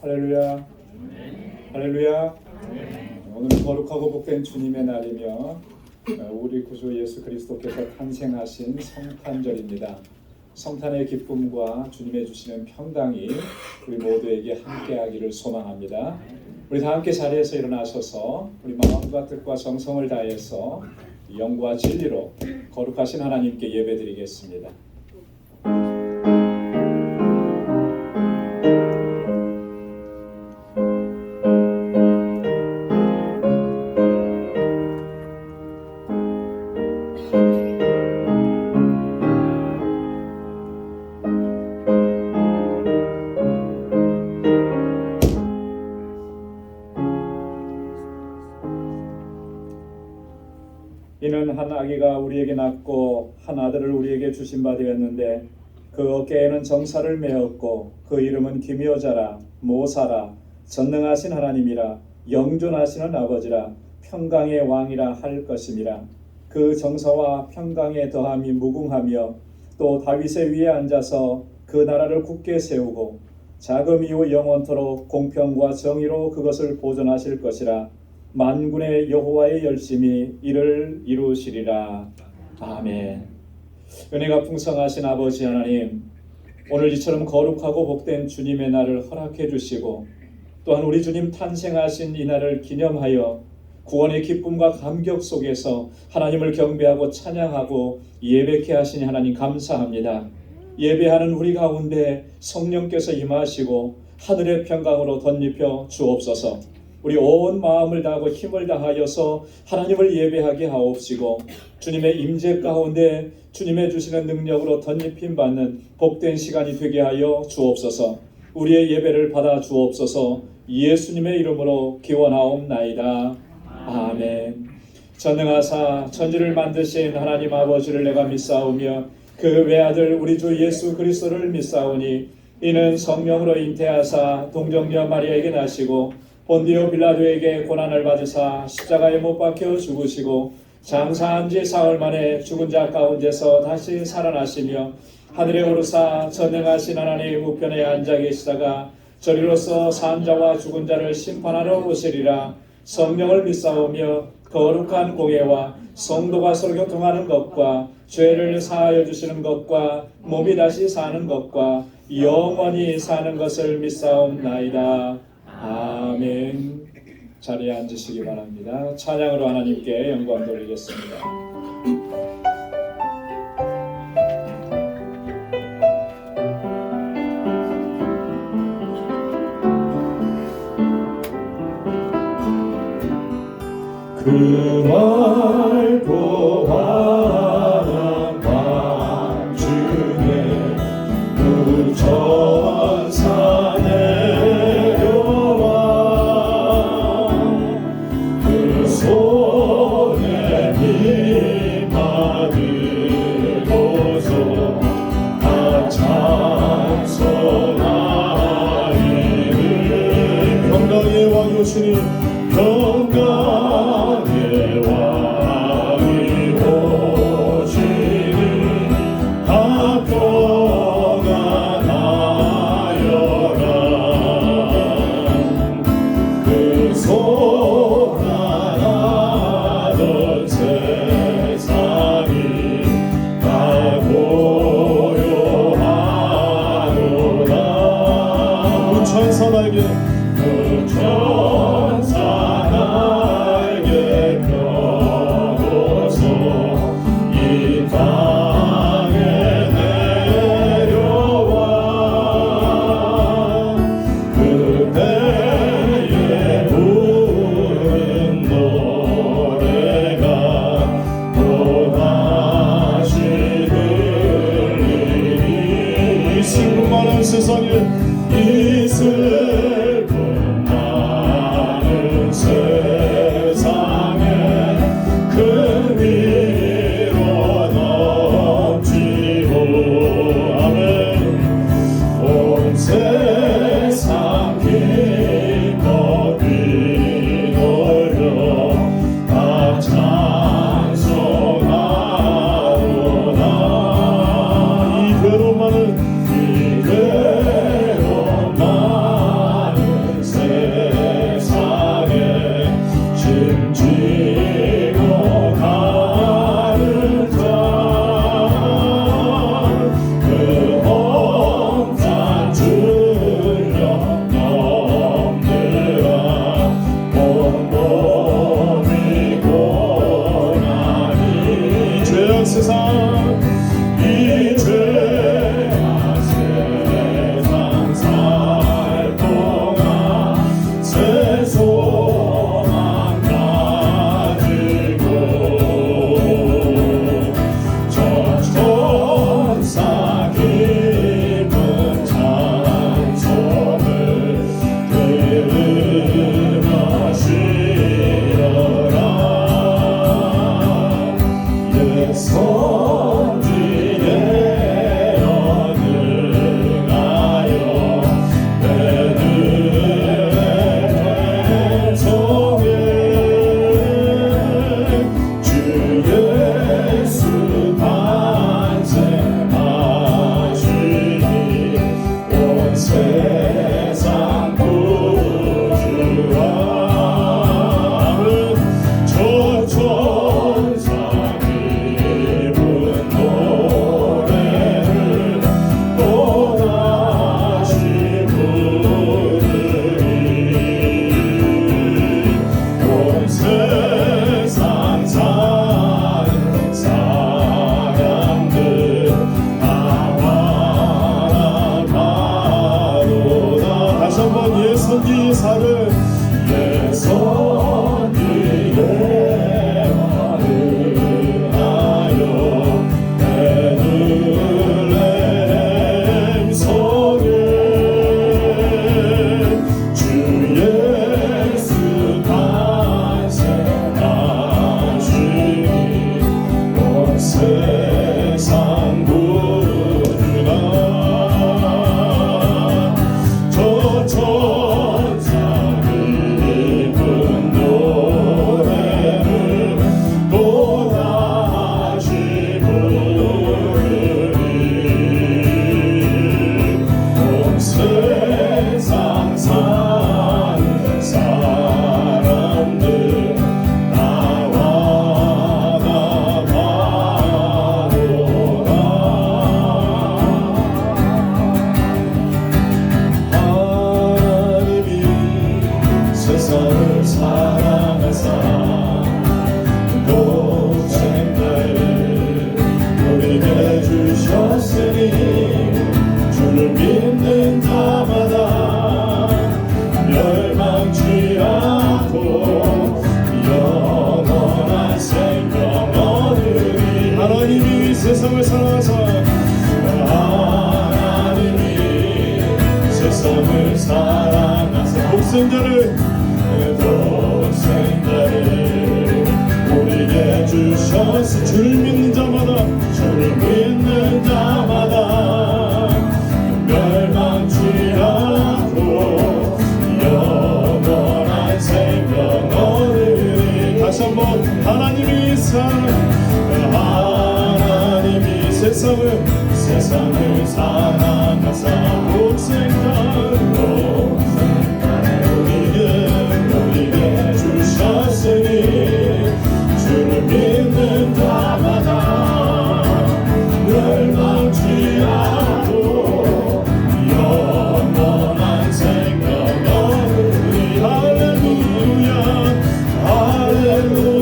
할렐루야. 할렐루야. 오늘은 거룩하고 복된 주님의 날이며 우리 구주 예수 그리스도께서 탄생하신 성탄절입니다. 성탄의 기쁨과 주님의 주시는 평강이 우리 모두에게 함께하기를 소망합니다. 우리 다 함께 자리에서 일어나셔서 우리 마음과 뜻과 정성을 다해서 영과 진리로 거룩하신 하나님께 예배드리겠습니다. 이는 한 아기가 우리에게 낳고 한 아들을 우리에게 주신 바 되었는데 그 어깨에는 정사를 메었고 그 이름은 기묘자라 모사라 전능하신 하나님이라 영존하시는 아버지라 평강의 왕이라 할 것임이라. 그 정사와 평강의 더함이 무궁하며 또 다윗의 위에 앉아서 그 나라를 굳게 세우고 자금 이후 영원토록 공평과 정의로 그것을 보존하실 것이라. 만군의 여호와의 열심히 이를 이루시리라. 아멘. 은혜가 풍성하신 아버지 하나님, 오늘 이처럼 거룩하고 복된 주님의 날을 허락해 주시고 또한 우리 주님 탄생하신 이 날을 기념하여 구원의 기쁨과 감격 속에서 하나님을 경배하고 찬양하고 예배케 하시니 하나님 감사합니다. 예배하는 우리 가운데 성령께서 임하시고 하늘의 평강으로 덧입혀 주옵소서. 우리 온 마음을 다하고 힘을 다하여서 하나님을 예배하게 하옵시고 주님의 임재 가운데 주님의 주시는 능력으로 덧입힘 받는 복된 시간이 되게 하여 주옵소서. 우리의 예배를 받아 주옵소서. 예수님의 이름으로 기원하옵나이다. 아멘. 전능하사 천지를 만드신 하나님 아버지를 내가 믿사오며 그 외아들 우리 주 예수 그리스도를 믿사오니 이는 성령으로 잉태하사 동정녀 마리아에게 나시고 본디오 빌라도에게 고난을 받으사 십자가에 못 박혀 죽으시고 장사한 지 사흘 만에 죽은 자 가운데서 다시 살아나시며 하늘에 오르사 전능하신 하나님 우편에 앉아 계시다가 저리로서 산 자와 죽은 자를 심판하러 오시리라. 성령을 믿사오며 거룩한 공예와 성도가 서로 교통하는 것과 죄를 사하여 주시는 것과 몸이 다시 사는 것과 영원히 사는 것을 믿사옵나이다. 아멘. 자리에 앉으시기 바랍니다. 찬양으로 하나님께 영광 돌리겠습니다. 그 맑고 환한 밤 중에 무천사 내려와 그 손에 힘 받으고서 다 찬송하리니 평강의 왕 오시니 평강의 왕이 오시니 다 평안하여라. 그 소란하던 세상이 다 고요하노라. 무천사 날개 펴고서 이 땅에 내려와 그때에 부른 노래가 또다시 들리니 슬픔 많은 세상에 이 슬픔 많은 예선기사를 예선기에 하여 베들레헴 성에 주 예수 탄생하시니 온 세상 구주가 저 천사 깊은 노래를 또다시 부르리 온 세상 사는 사람들 나와 바라보라 하나님이 세상을 사랑하사 독생자를 우리에게 주셨으니 주를 믿는 자마다 멸망치 않고 영원한 생명 얻으리 하나님이 세상을 사랑하사 하나님이 세상을 사랑하사 독생자를 우리에게 주셔서 주를 믿는 자마다 멸망치 않고 영원한 생명 얻으리 다시 한번 하나님이 세상을 사랑하사 우리에게 주셨으니 주를 믿는 자마다 멸망치 않고 영원한 생명 얻으리 할렐루야 할렐루야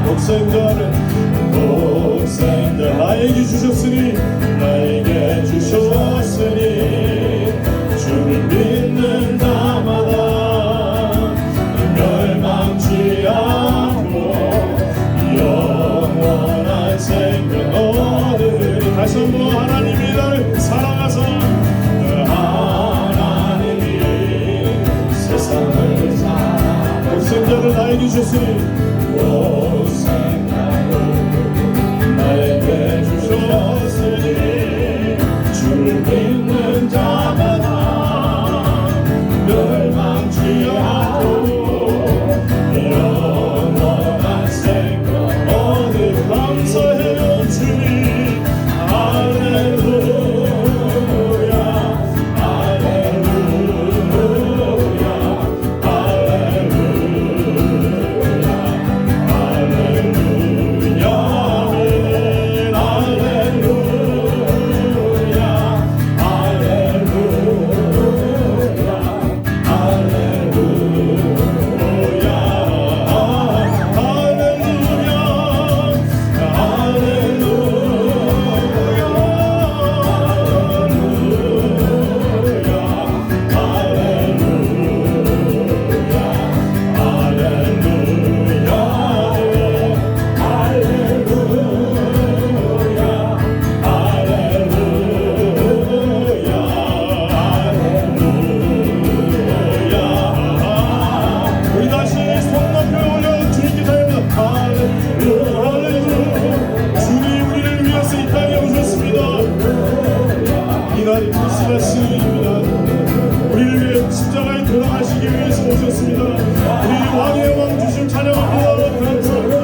독생자 나에게 주셨으니 주를 믿는 자마다 멸망치 않고 영원한 생명 얻으리 다시 한번 하나님이 나를 사랑하사 하나님이 세상을 독생자를 나에게 주셨으니 나에게 주셨으니 주를 믿는 자마다 멸망치 않고 영원한 생명 얻으리 감사해요 주님 할렐루야 할렐루야 할렐루야 오셨습니다. 우리 왕의 왕 주심 찬양합니다. 감사합니다.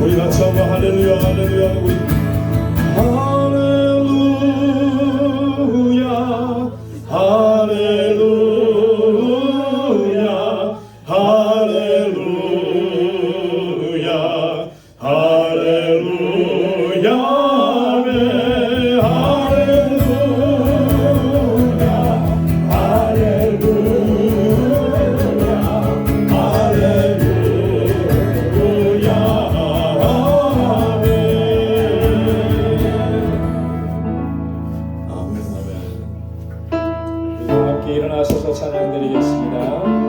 우리 같이 한번 할렐루야 할렐루야 우리 할렐루야 할렐루야 할렐루야 할렐루야 아멘 할렐루야 할렐루야 할렐루야 함께 일어나셔서 찬양드리겠습니다.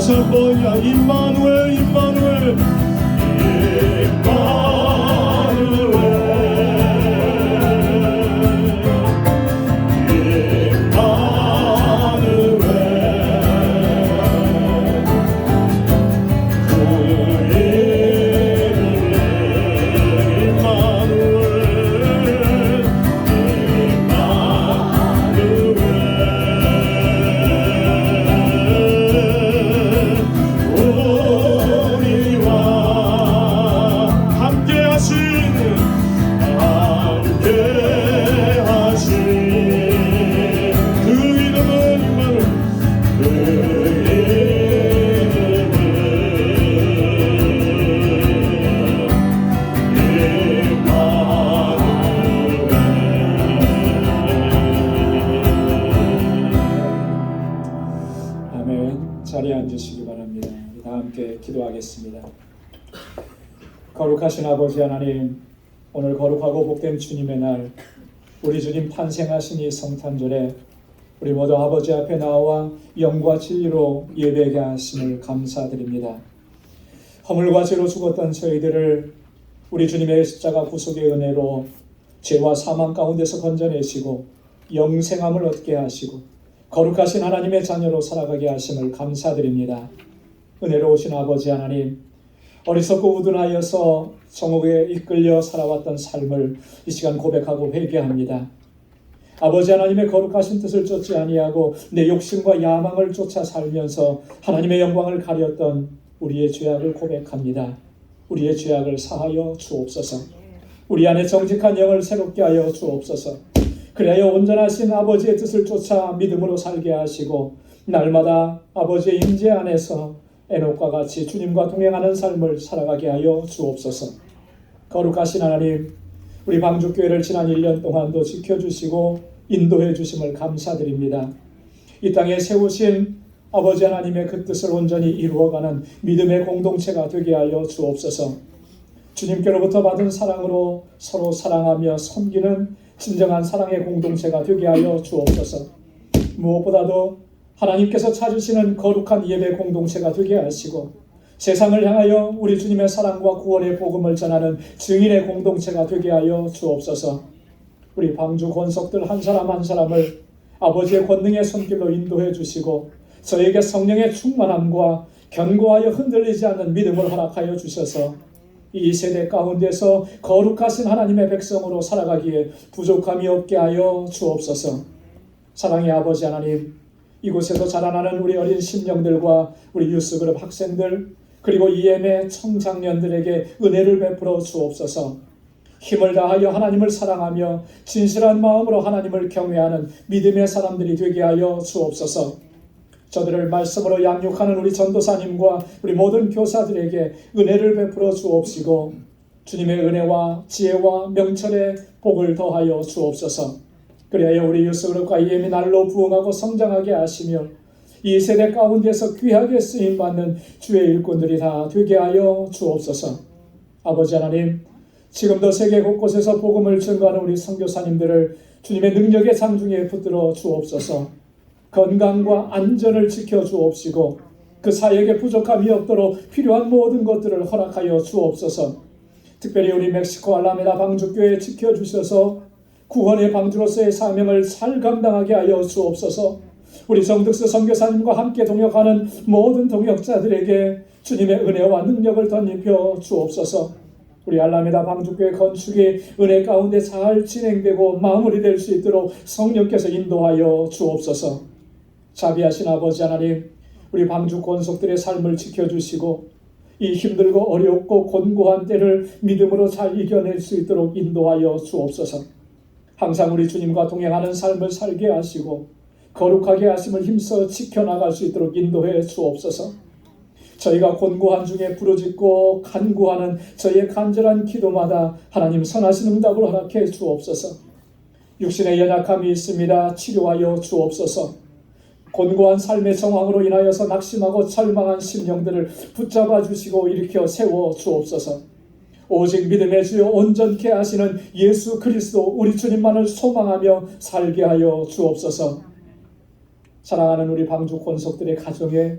다시 한번 야 임마누엘 임마누엘 자리에 앉으시기 바랍니다. 다 함께 기도하겠습니다. 거룩하신 아버지 하나님, 오늘 거룩하고 복된 주님의 날, 우리 주님 탄생하신 이 성탄절에 우리 모두 아버지 앞에 나와 영과 진리로 예배하게 하심을 감사드립니다. 허물과 죄로 죽었던 저희들을 우리 주님의 십자가 구속의 은혜로 죄와 사망 가운데서 건져내시고 영생함을 얻게 하시고 거룩하신 하나님의 자녀로 살아가게 하심을 감사드립니다. 은혜로우신 아버지 하나님, 어리석고 우둔하여서 정욕에 이끌려 살아왔던 삶을 이 시간 고백하고 회개합니다. 아버지 하나님의 거룩하신 뜻을 쫓지 아니하고 내 욕심과 야망을 쫓아 살면서 하나님의 영광을 가렸던 우리의 죄악을 고백합니다. 우리의 죄악을 사하여 주옵소서. 우리 안에 정직한 영을 새롭게 하여 주옵소서. 그래야 온전하신 아버지의 뜻을 쫓아 믿음으로 살게 하시고 날마다 아버지의 임재 안에서 에녹과 같이 주님과 동행하는 삶을 살아가게 하여 주옵소서. 거룩하신 하나님, 우리 방주교회를 지난 1년 동안도 지켜주시고 인도해 주심을 감사드립니다. 이 땅에 세우신 아버지 하나님의 그 뜻을 온전히 이루어가는 믿음의 공동체가 되게 하여 주옵소서. 주님께로부터 받은 사랑으로 서로 사랑하며 섬기는 진정한 사랑의 공동체가 되게 하여 주옵소서. 무엇보다도 하나님께서 찾으시는 거룩한 예배 공동체가 되게 하시고 세상을 향하여 우리 주님의 사랑과 구원의 복음을 전하는 증인의 공동체가 되게 하여 주옵소서. 우리 방주 권속들 한 사람 한 사람을 아버지의 권능의 손길로 인도해 주시고 저에게 성령의 충만함과 견고하여 흔들리지 않는 믿음을 허락하여 주셔서 이 세대 가운데서 거룩하신 하나님의 백성으로 살아가기에 부족함이 없게 하여 주옵소서. 사랑의 아버지 하나님, 이곳에서 자라나는 우리 어린 심령들과 우리 유스그룹 학생들 그리고 EM의 청장년들에게 은혜를 베풀어 주옵소서. 힘을 다하여 하나님을 사랑하며 진실한 마음으로 하나님을 경외하는 믿음의 사람들이 되게 하여 주옵소서. 저들을 말씀으로 양육하는 우리 전도사님과 우리 모든 교사들에게 은혜를 베풀어 주옵시고 주님의 은혜와 지혜와 명철의 복을 더하여 주옵소서. 그리하여 우리 유스그룹과 EM이 날로 부흥하고 성장하게 하시며 이 세대 가운데서 귀하게 쓰임받는 주의 일꾼들이 다 되게 하여 주옵소서. 아버지 하나님, 지금도 세계 곳곳에서 복음을 전가하는 우리 선교사님들을 주님의 능력의 장중에 붙들어 주옵소서. 건강과 안전을 지켜주옵시고 그 사역에 부족함이 없도록 필요한 모든 것들을 허락하여 주옵소서. 특별히 우리 멕시코 알라메다 방주교회 지켜주셔서 구원의 방주로서의 사명을 잘 감당하게 하여 주옵소서. 우리 정득스 선교사님과 함께 동역하는 모든 동역자들에게 주님의 은혜와 능력을 덧입혀 주옵소서. 우리 알라메다 방주교회 건축이 은혜 가운데 잘 진행되고 마무리될 수 있도록 성령께서 인도하여 주옵소서. 자비하신 아버지 하나님, 우리 방주 권속들의 삶을 지켜주시고 이 힘들고 어렵고 곤고한 때를 믿음으로 잘 이겨낼 수 있도록 인도하여 주옵소서. 항상 우리 주님과 동행하는 삶을 살게 하시고 거룩하게 하심을 힘써 지켜나갈 수 있도록 인도해 주옵소서. 저희가 곤고한 중에 부르짖고 간구하는 저희의 간절한 기도마다 하나님 선하신 응답을 허락해 주옵소서. 육신의 연약함이 있습니다. 치료하여 주옵소서. 곤고한 삶의 정황으로 인하여서 낙심하고 절망한 심령들을 붙잡아 주시고 일으켜 세워 주옵소서. 오직 믿음의 주여 온전케 하시는 예수 그리스도 우리 주님만을 소망하며 살게 하여 주옵소서. 사랑하는 우리 방주 권속들의 가정에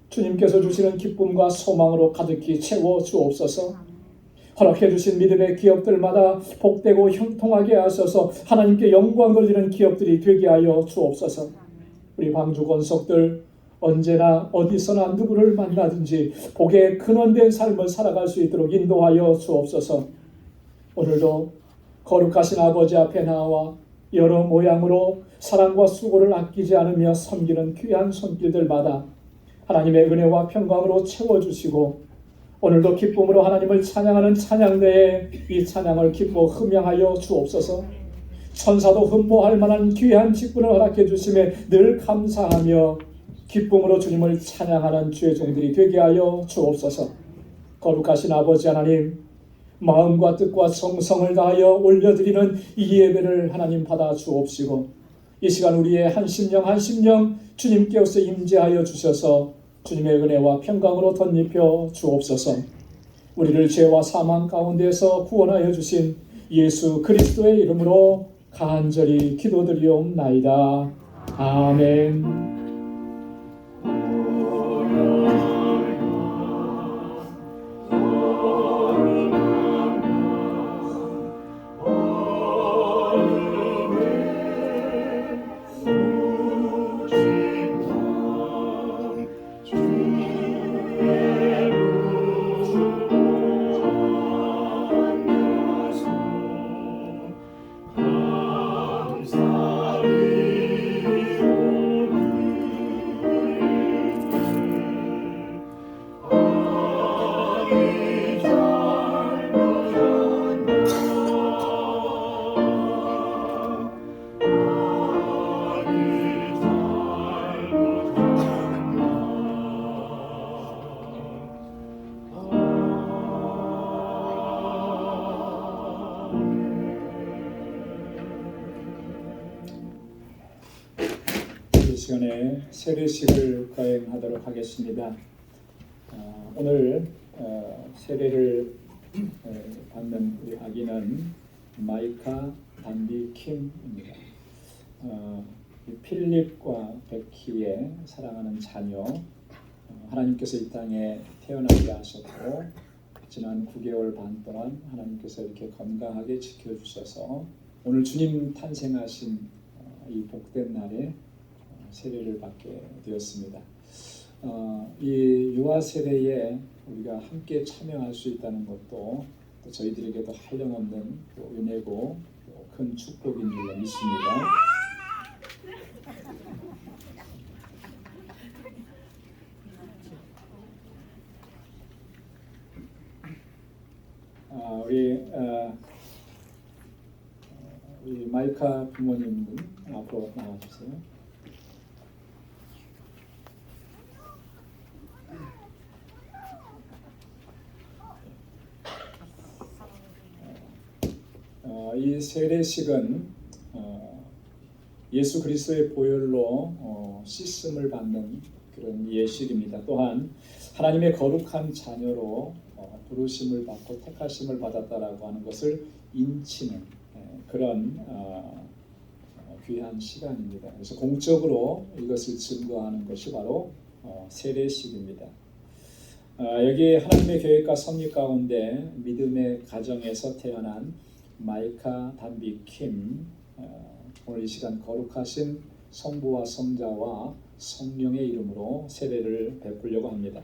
주님께서 주시는 기쁨과 소망으로 가득히 채워 주옵소서. 허락해 주신 믿음의 기업들마다 복되고 형통하게 하셔서 하나님께 영광 돌리는 기업들이 되게 하여 주옵소서. 우리 방주 권속들 언제나 어디서나 누구를 만나든지 복의 근원된 삶을 살아갈 수 있도록 인도하여 주옵소서. 오늘도 거룩하신 아버지 앞에 나와 여러 모양으로 사랑과 수고를 아끼지 않으며 섬기는 귀한 손길들마다 하나님의 은혜와 평강으로 채워주시고 오늘도 기쁨으로 하나님을 찬양하는 찬양대에 이 찬양을 기뻐 흠양하여 주옵소서. 천사도 흠모할 만한 귀한 직분을 허락해 주심에 늘 감사하며 기쁨으로 주님을 찬양하는 주의 종들이 되게 하여 주옵소서. 거룩하신 아버지 하나님, 마음과 뜻과 정성을 다하여 올려드리는 이 예배를 하나님 받아 주옵시고 이 시간 우리의 한 심령 주님께서 임재하여 주셔서 주님의 은혜와 평강으로 덧입혀 주옵소서. 우리를 죄와 사망 가운데서 구원하여 주신 예수 그리스도의 이름으로 간절히 기도드리옵나이다. 아멘. 이 시간에 세례식을 거행하도록 하겠습니다. 오늘 세례를 받는 우리 아기는 마이카 단비 킴입니다. 필립과 베키의 사랑하는 자녀, 하나님께서 이 땅에 태어나게 하셨고 지난 9개월 반 동안 하나님께서 이렇게 건강하게 지켜주셔서 오늘 주님 탄생하신 이 복된 날에 세례를 받게 되었습니다. 이 유아 세례에 우리가 함께 참여할 수 있다는 것도 또 저희들에게도 한량없는 은혜고 큰 축복인 줄로 믿습니다. 우리 마이카 부모님은 앞으로 나와주세요. 이 세례식은 예수 그리스도의 보혈로 씻음을 받는 그런 예식입니다. 또한 하나님의 거룩한 자녀로 부르심을 받고 택하심을 받았다라고 하는 것을 인치는 그런 귀한 시간입니다. 그래서 공적으로 이것을 증거하는 것이 바로 세례식입니다. 여기 하나님의 계획과 섭리 가운데 믿음의 가정에서 태어난 마이카 단비 킴, 오늘 이 시간 거룩하신 성부와 성자와 성령의 이름으로 세례를 베풀려고 합니다.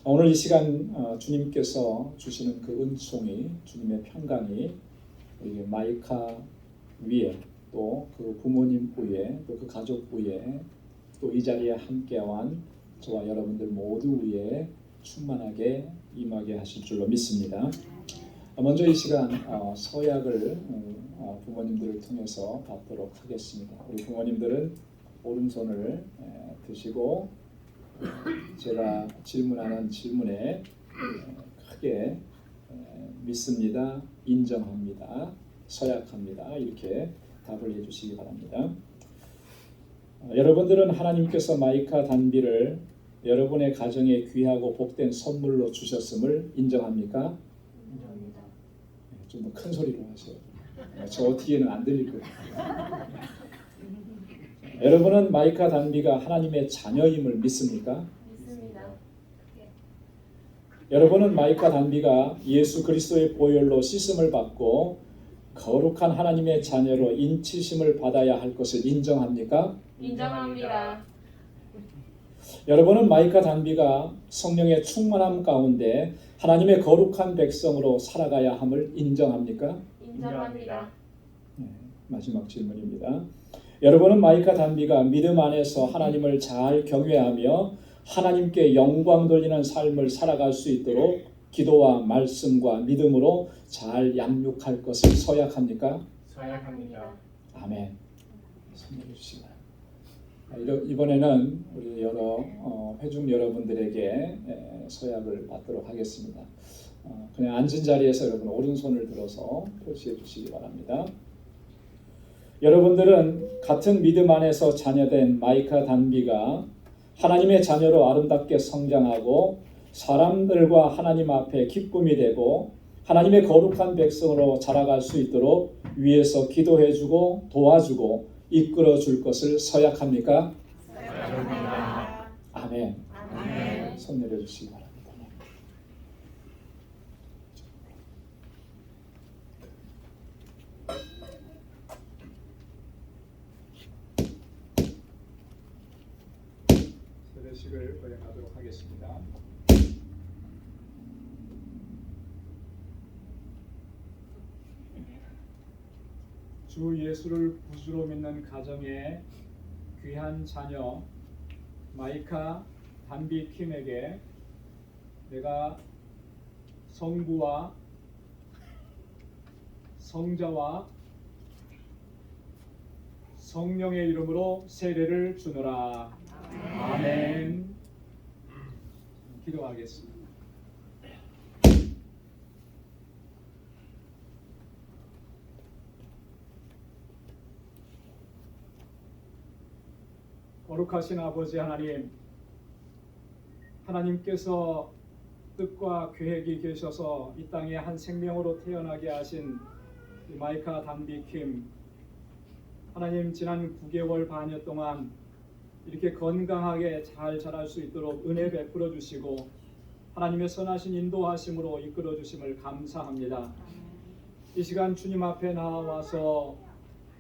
오늘 이 시간 주님께서 주시는 그 은총이, 주님의 평강이 우리 마이카 위에, 또 그 부모님 위에, 또 그 가족 위에, 또 이 자리에 함께한 저와 여러분들 모두 위에 충만하게 임하게 하실 줄로 믿습니다. 먼저 이 시간 서약을 부모님들을 통해서 받도록 하겠습니다. 우리 부모님들은 오른손을 드시고 제가 질문하는 질문에 크게 믿습니다, 인정합니다, 서약합니다 이렇게 답을 해주시기 바랍니다. 여러분들은 하나님께서 마이카 단비를 여러분의 가정에 귀하고 복된 선물로 주셨음을 인정합니까? 인정합니다. 좀 더 큰 소리로 하세요. 저 뒤에는 안 들릴 거예요. 여러분은 마이카 단비가 하나님의 자녀임을 믿습니까? 믿습니다. 여러분은 마이카 단비가 예수 그리스도의 보혈로 씻음을 받고 거룩한 하나님의 자녀로 인치심을 받아야 할 것을 인정합니까? 인정합니다. 여러분은 마이카 단비가 성령의 충만함 가운데 하나님의 거룩한 백성으로 살아가야 함을 인정합니까? 인정합니다. 마지막 질문입니다. 여러분은 마이카 단비가 믿음 안에서 하나님을 잘 경외하며 하나님께 영광 돌리는 삶을 살아갈 수 있도록 기도와 말씀과 믿음으로 잘 양육할 것을 서약합니까? 서약합니다. 아멘. 손들어 주시기 바랍니다. 이번에는 우리 여러 회중 여러분들에게 서약을 받도록 하겠습니다. 그냥 앉은 자리에서 여러분 오른손을 들어서 표시해 주시기 바랍니다. 여러분들은 같은 믿음 안에서 자녀된 마이카 단비가 하나님의 자녀로 아름답게 성장하고 사람들과 하나님 앞에 기쁨이 되고 하나님의 거룩한 백성으로 자라갈 수 있도록 위에서 기도해주고 도와주고 이끌어줄 것을 서약합니까? 서약합니다. 아멘. 아멘. 손 내려주시기 바랍니다. 세례식을 거행하도록 하겠습니다. 주 예수를 구주로 믿는 가정의 귀한 자녀 마이카 단비 킴에게 내가 성부와 성자와 성령의 이름으로 세례를 주노라. 아멘. 기도하겠습니다. 거룩하신 아버지 하나님, 하나님께서 뜻과 계획이 계셔서 이 땅에 한 생명으로 태어나게 하신 이 마이카 단비 킴, 하나님 지난 9개월 반여 동안 이렇게 건강하게 잘 자랄 수 있도록 은혜 베풀어 주시고 하나님의 선하신 인도하심으로 이끌어 주심을 감사합니다. 이 시간 주님 앞에 나와서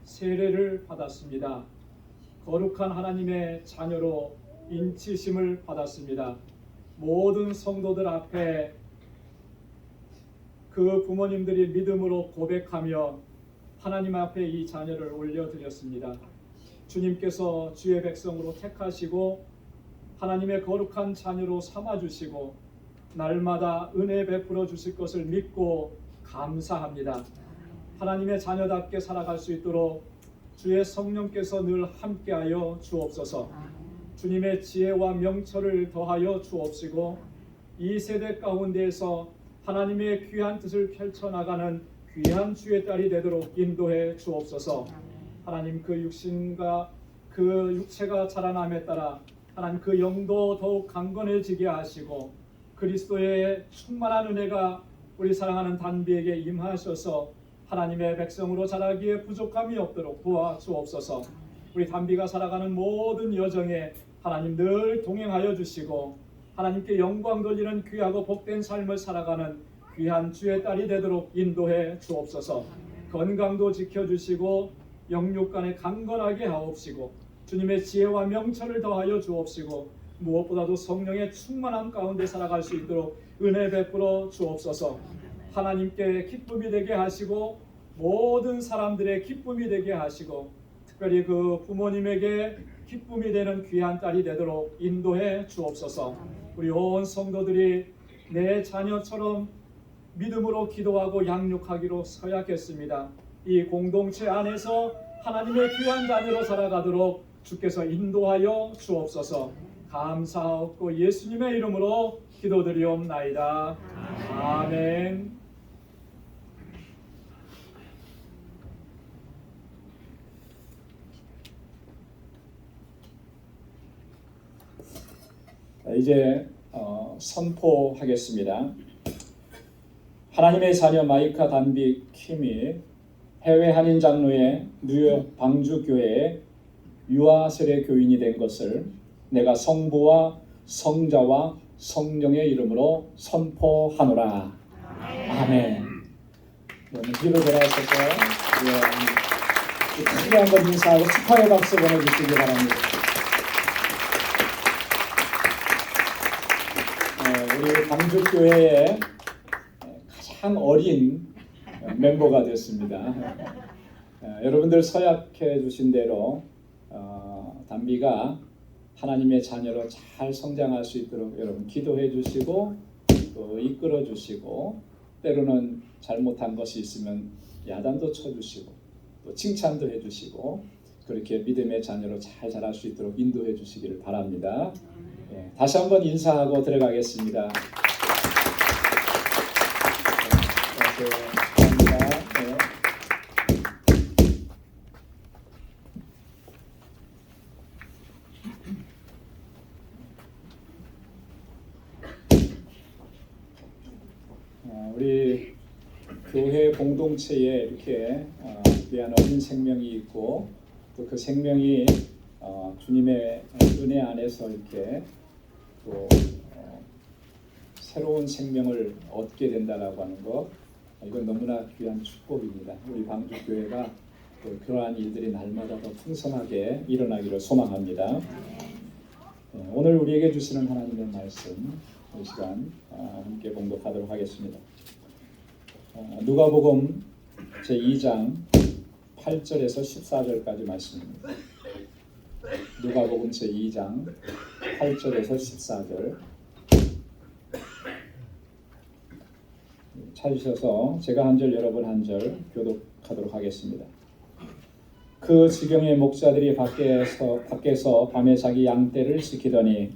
세례를 받았습니다. 거룩한 하나님의 자녀로 인치심을 받았습니다. 모든 성도들 앞에 그 부모님들이 믿음으로 고백하며 하나님 앞에 이 자녀를 올려드렸습니다. 주님께서 주의 백성으로 택하시고 하나님의 거룩한 자녀로 삼아주시고 날마다 은혜 베풀어 주실 것을 믿고 감사합니다. 하나님의 자녀답게 살아갈 수 있도록 주의 성령께서 늘 함께하여 주옵소서. 주님의 지혜와 명철을 더하여 주옵시고 이 세대 가운데에서 하나님의 귀한 뜻을 펼쳐나가는 귀한 주의 딸이 되도록 인도해 주옵소서. 하나님 그 육신과 그 육체가 자라남에 따라 하나님 그 영도 더욱 강건해지게 하시고 그리스도의 충만한 은혜가 우리 사랑하는 단비에게 임하셔서 하나님의 백성으로 자라기에 부족함이 없도록 도와주옵소서. 우리 단비가 살아가는 모든 여정에 하나님 늘 동행하여 주시고 하나님께 영광 돌리는 귀하고 복된 삶을 살아가는 귀한 주의 딸이 되도록 인도해 주옵소서. 건강도 지켜주시고 영육간에 강건하게 하옵시고 주님의 지혜와 명철을 더하여 주옵시고 무엇보다도 성령의 충만함 가운데 살아갈 수 있도록 은혜 베풀어 주옵소서. 하나님께 기쁨이 되게 하시고 모든 사람들의 기쁨이 되게 하시고 특별히 그 부모님에게 기쁨이 되는 귀한 딸이 되도록 인도해 주옵소서. 우리 온 성도들이 내 자녀처럼 믿음으로 기도하고 양육하기로 서약했습니다. 이 공동체 안에서 하나님의 귀한 자녀로 살아가도록 주께서 인도하여 주옵소서. 감사하옵고 예수님의 이름으로 기도드리옵나이다. 아멘. 이제 선포하겠습니다. 하나님의 자녀 마이카 단비 킴이 해외 한인 장로의 뉴욕 방주교회의 유아 세례 교인이 된 것을 내가 성부와 성자와 성령의 이름으로 선포하노라. 아멘. 여러분 뒤로 돌아오셔서 크게 한번 인사하고 축하의 박수 보내주시기 바랍니다. 우리 광주교회의 가장 어린 멤버가 됐습니다. 여러분들 서약해 주신 대로 담비가 하나님의 자녀로 잘 성장할 수 있도록 여러분 기도해 주시고 또 이끌어 주시고 때로는 잘못한 것이 있으면 야단도 쳐 주시고 또 칭찬도 해 주시고 그렇게 믿음의 자녀로 잘 자랄 수 있도록 인도해 주시기를 바랍니다. 다시 한번 인사하고 들어가겠습니다. 감사합니다. 우리 교회 공동체에 이렇게 귀한 어린 생명이 있고 또 그 생명이 주님의 은혜 안에서 이렇게 또 새로운 생명을 얻게 된다라고 하는 것, 이건 너무나 귀한 축복입니다. 우리 광주교회가 또 그러한 일들이 날마다 더 풍성하게 일어나기를 소망합니다. 오늘 우리에게 주시는 하나님의 말씀 이 시간 함께 봉독하도록 하겠습니다. 누가복음 제2장 8절에서 14절까지 말씀입니다. 누가복음 제2장 8절에서 14절 찾으셔서 제가 한 절 여러분 한 절 교독하도록 하겠습니다. 그 지경의 목자들이 밖에서 밤에 자기 양떼를 지키더니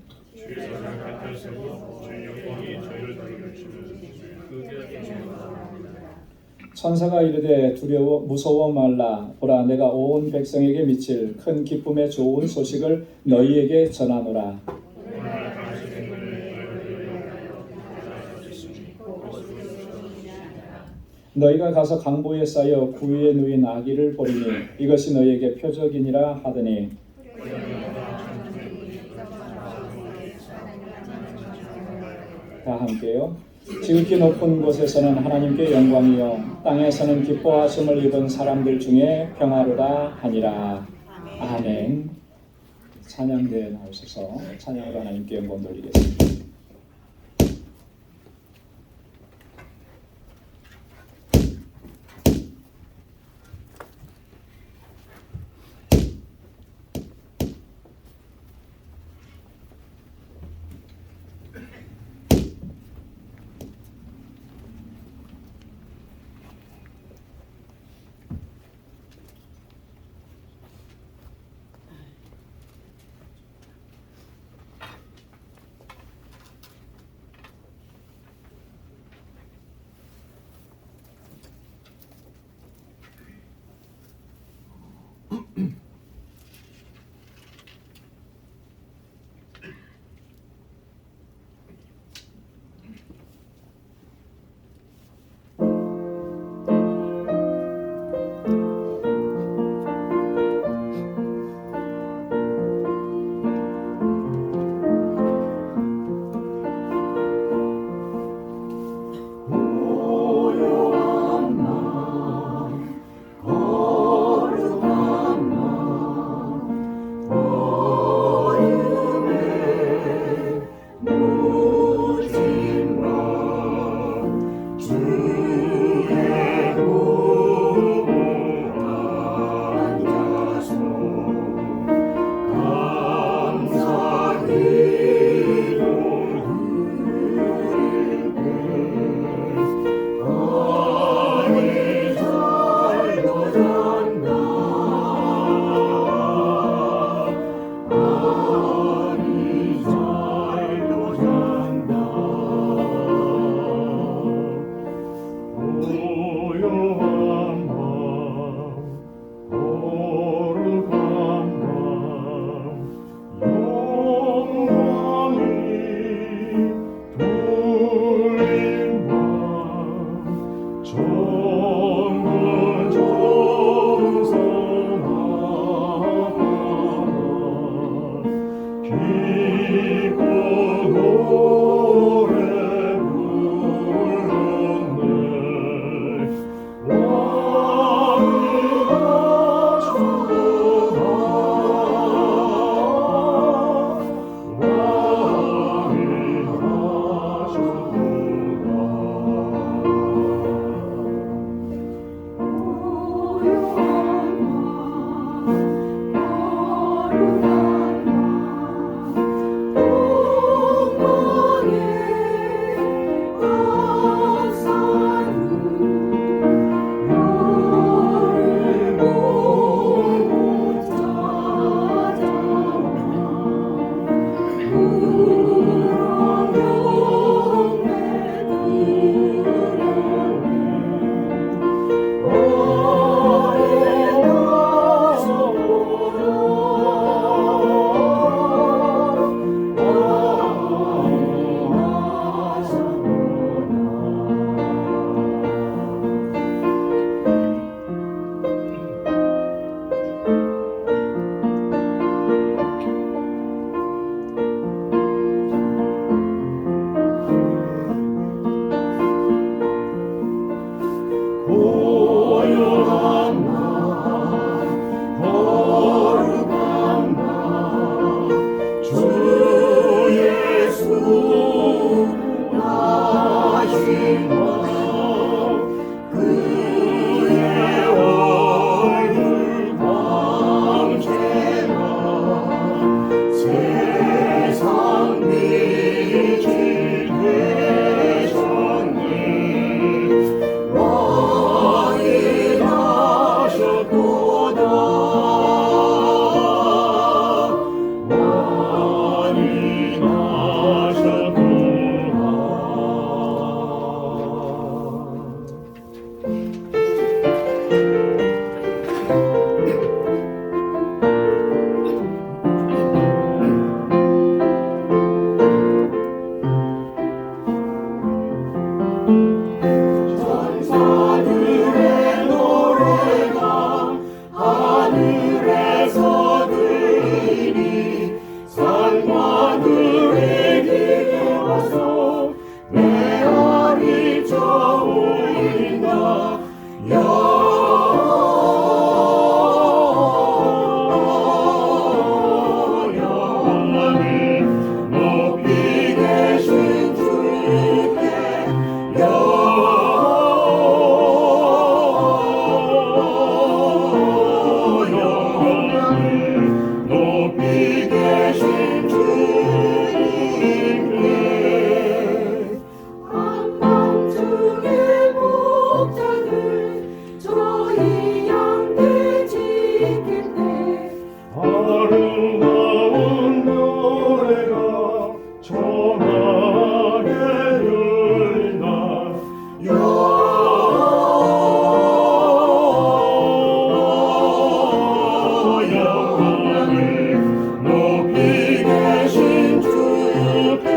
천사가 이르되 무서워 말라. 보라, 내가 온 백성에게 미칠 큰 기쁨의 좋은 소식을 너희에게 전하노라. 너희가 가서 강보에 쌓여 구유에 누인 아기를 보리니 이것이 너희에게 표적이니라 하더니 다 함께요. 지극히 높은 곳에서는 하나님께 영광이요 땅에서는 기뻐하심을 입은 사람들 중에 평화로다 하니라. 아멘. 찬양대에 나오셔서 찬양으로 하나님께 영광 돌리겠습니다. 아름다운 노래가 전하게 들린다. 영광을 높이 계신 주께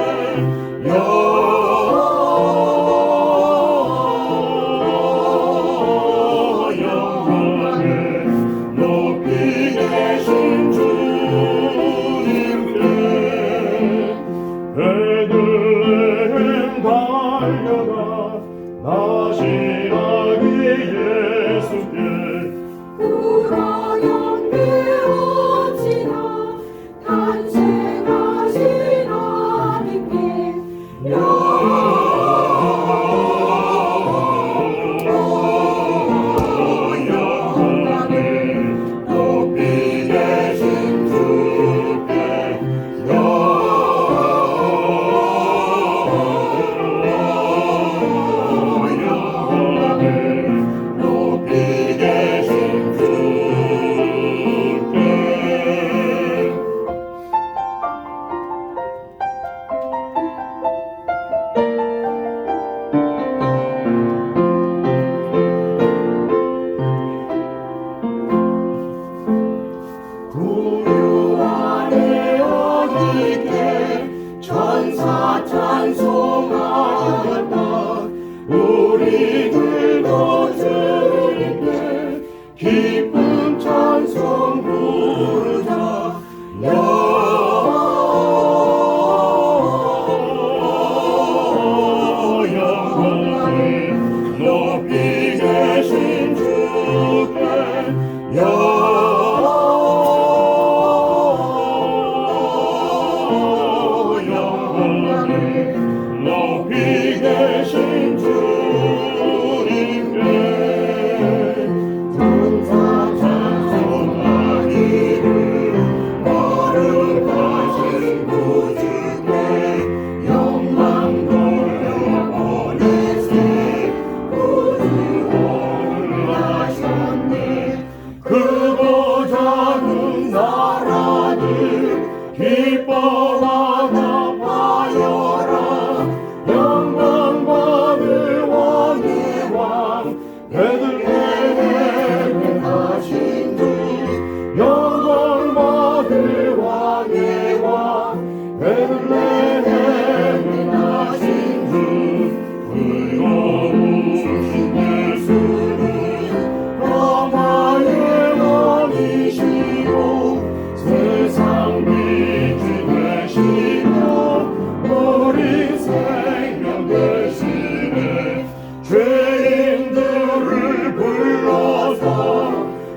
영광을 높이 계신 주님께 베들레헴 달려가 나시아기 예수께 우러연 되어지나 탄생하신 아기께 영광을 높이 계신 주께 영광을 높이 계신 주께 구유와 내어기께 전사 찬송하였다. 우리들도 주님께 기쁜 찬송 부르자. 영광을 높이 계신 주께 영광을 높이 계신 주님께 전사 찬송하기를 거룩하신 구주께 영광 돌려보내세. 구주를 하셨네. 크고 작은 나라들 기뻐하나 파여라. 영광 받을 왕의 왕 베들레헴에 가신 주. 영광 받을 왕의 왕 베들레헴에 가신 주. 의로우신 예수는 평화의 왕이시고 세상 빛이 되시고 우리 생명 되시네. 죄인들을 불러서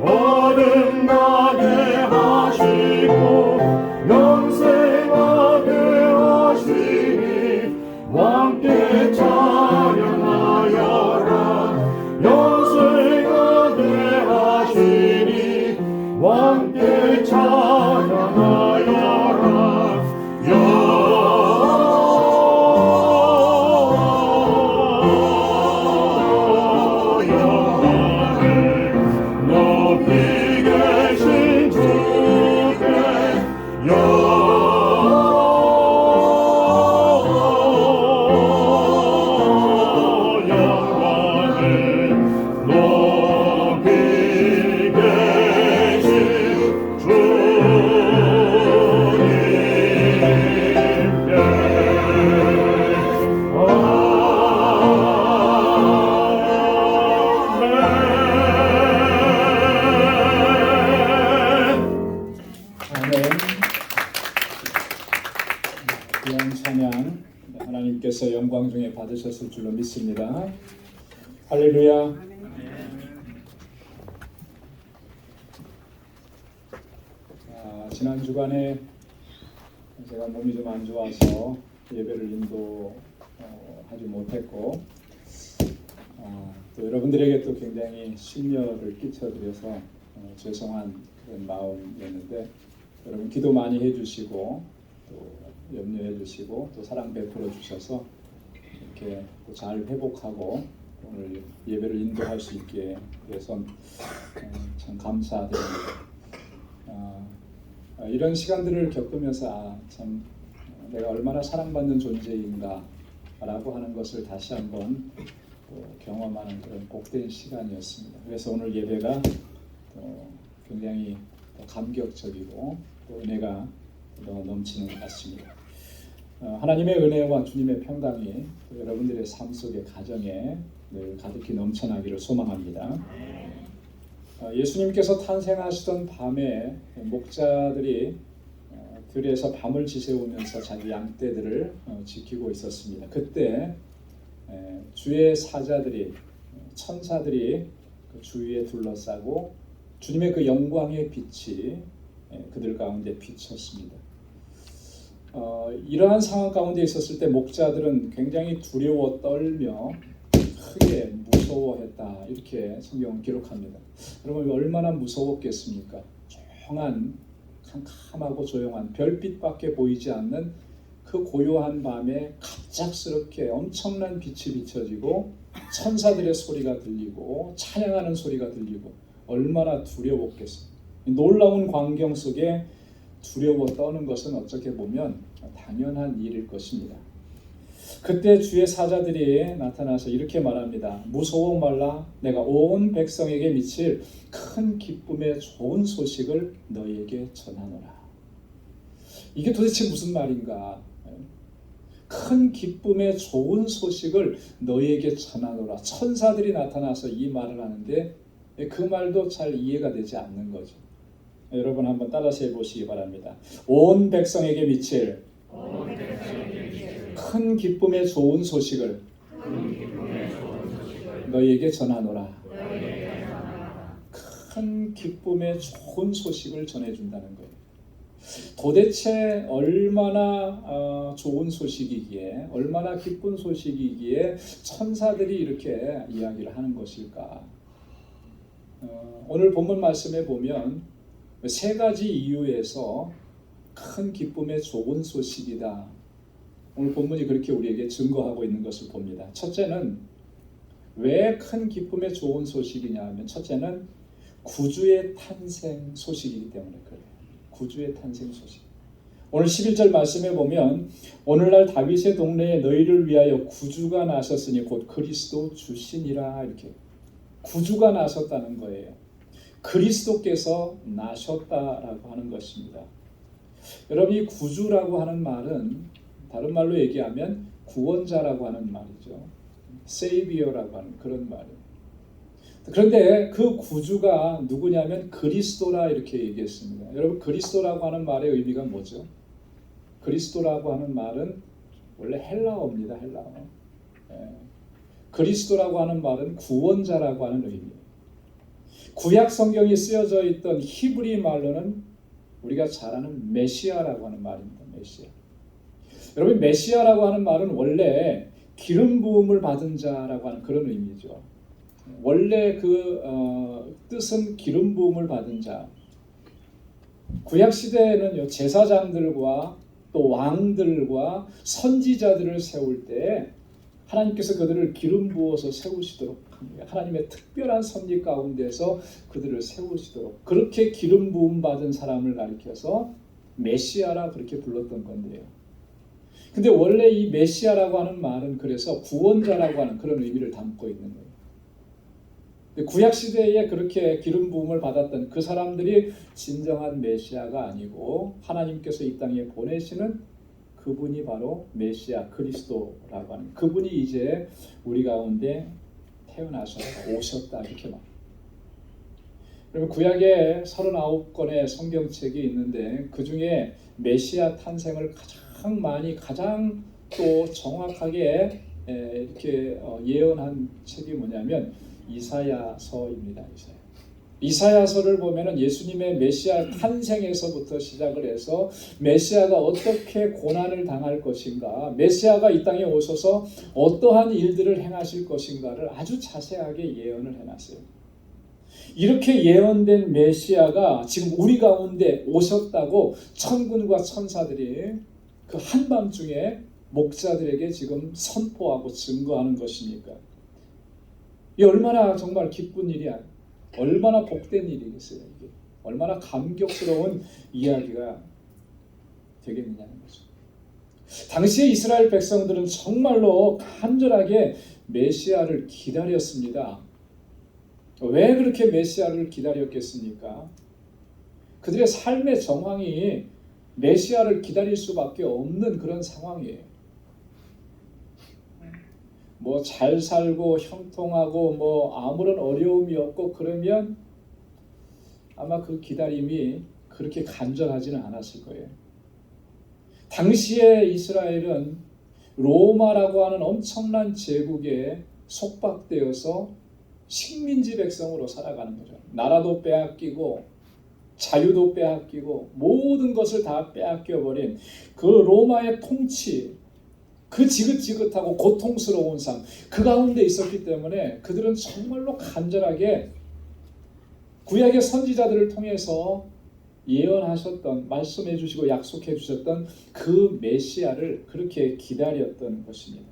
거듭나게 하시고 영생하게 하시니 왕께 찬양하여라. 영생하게 하시니 왕께 찬양하여라. 영광을 높이 계신 주께 영광을 높이 계신 아멘. 귀한 찬양 하나님께서 영광 중에 받으셨을 줄로 믿습니다. 할렐루야. 지난 주간에 제가 몸이 좀 안 좋아서 예배를 인도하지 못했고 또 여러분들에게 또 굉장히 심려를 끼쳐드려서 죄송한 그런 마음이었는데 여러분 기도 많이 해주시고 또 염려해주시고 또 사랑 베풀어 주셔서 이렇게 또 잘 회복하고 오늘 예배를 인도할 수 있게 돼서 참 감사드립니다. 이런 시간들을 겪으면서 참 내가 얼마나 사랑받는 존재인가 라고 하는 것을 다시 한번 경험하는 그런 복된 시간이었습니다. 그래서 오늘 예배가 굉장히 감격적이고 또 은혜가 넘치는 것 같습니다. 하나님의 은혜와 주님의 평강이 여러분들의 삶 속의 가정에 늘 가득히 넘쳐나기를 소망합니다. 예수님께서 탄생하시던 밤에 목자들이 들에서 밤을 지새우면서 자기 양떼들을 지키고 있었습니다. 그때 주의 사자들이 천사들이 그 주위에 둘러싸고 주님의 그 영광의 빛이 그들 가운데 비쳤습니다. 이러한 상황 가운데 있었을 때 목자들은 굉장히 두려워 떨며 크게 무서워했다 이렇게 성경은 기록합니다. 여러분 얼마나 무서웠겠습니까? 조용한 캄캄하고 조용한 별빛밖에 보이지 않는 그 고요한 밤에 갑작스럽게 엄청난 빛이 비춰지고 천사들의 소리가 들리고 찬양하는 소리가 들리고 얼마나 두려웠겠습니까? 놀라운 광경 속에 두려워 떠는 것은 어떻게 보면 당연한 일일 것입니다. 그때 주의 사자들이 나타나서 이렇게 말합니다. 무서워 말라. 내가 온 백성에게 미칠 큰 기쁨의 좋은 소식을 너희에게 전하노라. 이게 도대체 무슨 말인가? 큰 기쁨의 좋은 소식을 너희에게 전하노라. 천사들이 나타나서 이 말을 하는데 그 말도 잘 이해가 되지 않는 거죠. 여러분 한번 따라서 해보시기 바랍니다. 온 백성에게 미칠 큰 기쁨의 좋은 소식을 너희에게 전하노라. 큰 기쁨의 좋은 소식을 전해준다는 거예요. 도대체 얼마나 좋은 소식이기에 얼마나 기쁜 소식이기에 천사들이 이렇게 이야기를 하는 것일까? 오늘 본문 말씀에 보면 세 가지 이유에서 큰 기쁨의 좋은 소식이다. 오늘 본문이 그렇게 우리에게 증거하고 있는 것을 봅니다. 첫째는 왜 큰 기쁨의 좋은 소식이냐 하면 첫째는 구주의 탄생 소식이기 때문에 그래요. 구주의 탄생 소식. 오늘 11절 말씀에 보면 오늘날 다윗의 동네에 너희를 위하여 구주가 나셨으니 곧 그리스도 주시니라 이렇게 구주가 나셨다는 거예요. 그리스도께서 나셨다라고 하는 것입니다. 여러분 이 구주라고 하는 말은 다른 말로 얘기하면 구원자라고 하는 말이죠. 세이비어라고 하는 그런 말이에요. 그런데 그 구주가 누구냐면 그리스도라 이렇게 얘기했습니다. 여러분 그리스도라고 하는 말의 의미가 뭐죠? 그리스도라고 하는 말은 원래 헬라어입니다. 헬라어. 그리스도라고 하는 말은 구원자라고 하는 의미예요. 구약 성경이 쓰여져 있던 히브리 말로는 우리가 잘 아는 메시아라고 하는 말입니다. 메시아. 여러분 메시아라고 하는 말은 원래 기름 부음을 받은 자라고 하는 그런 의미죠. 원래 그 뜻은 기름 부음을 받은 자. 구약 시대에는요 제사장들과 또 왕들과 선지자들을 세울 때 하나님께서 그들을 기름 부어서 세우시도록 합니다. 하나님의 특별한 섭리 가운데서 그들을 세우시도록 그렇게 기름 부음 받은 사람을 가리켜서 메시아라 그렇게 불렀던 건데요. 근데 원래 이 메시아라고 하는 말은 그래서 구원자라고 하는 그런 의미를 담고 있는 거예요. 구약 시대에 그렇게 기름 부음을 받았던 그 사람들이 진정한 메시아가 아니고 하나님께서 이 땅에 보내시는 그분이 바로 메시아 그리스도라고 하는 그분이 이제 우리 가운데 태어나셨다 오셨다 이렇게 말합니다. 그러면 구약에 39권의 성경책이 있는데 그 중에 메시아 탄생을 가장 많이 가장 또 정확하게 이렇게 예언한 책이 뭐냐면 이사야서입니다. 이사야서를 보면은 예수님의 메시아 탄생에서부터 시작을 해서 메시아가 어떻게 고난을 당할 것인가, 메시아가 이 땅에 오셔서 어떠한 일들을 행하실 것인가를 아주 자세하게 예언을 해놨어요. 이렇게 예언된 메시아가 지금 우리 가운데 오셨다고 천군과 천사들이 그 한밤중에 목자들에게 지금 선포하고 증거하는 것이니까 이 얼마나 정말 기쁜 일이야. 얼마나 복된 일이겠어요. 이게 얼마나 감격스러운 이야기가 되겠느냐는 거죠. 당시에 이스라엘 백성들은 정말로 간절하게 메시아를 기다렸습니다. 왜 그렇게 메시아를 기다렸겠습니까? 그들의 삶의 정황이 메시아를 기다릴 수밖에 없는 그런 상황이에요. 뭐 잘 살고 형통하고 뭐 아무런 어려움이 없고 그러면 아마 그 기다림이 그렇게 간절하지는 않았을 거예요. 당시에 이스라엘은 로마라고 하는 엄청난 제국에 속박되어서 식민지 백성으로 살아가는 거죠. 나라도 빼앗기고 자유도 빼앗기고 모든 것을 다 빼앗겨버린 그 로마의 통치, 그 지긋지긋하고 고통스러운 삶, 그 가운데 있었기 때문에 그들은 정말로 간절하게 구약의 선지자들을 통해서 예언하셨던, 말씀해 주시고 약속해 주셨던 그 메시아를 그렇게 기다렸던 것입니다.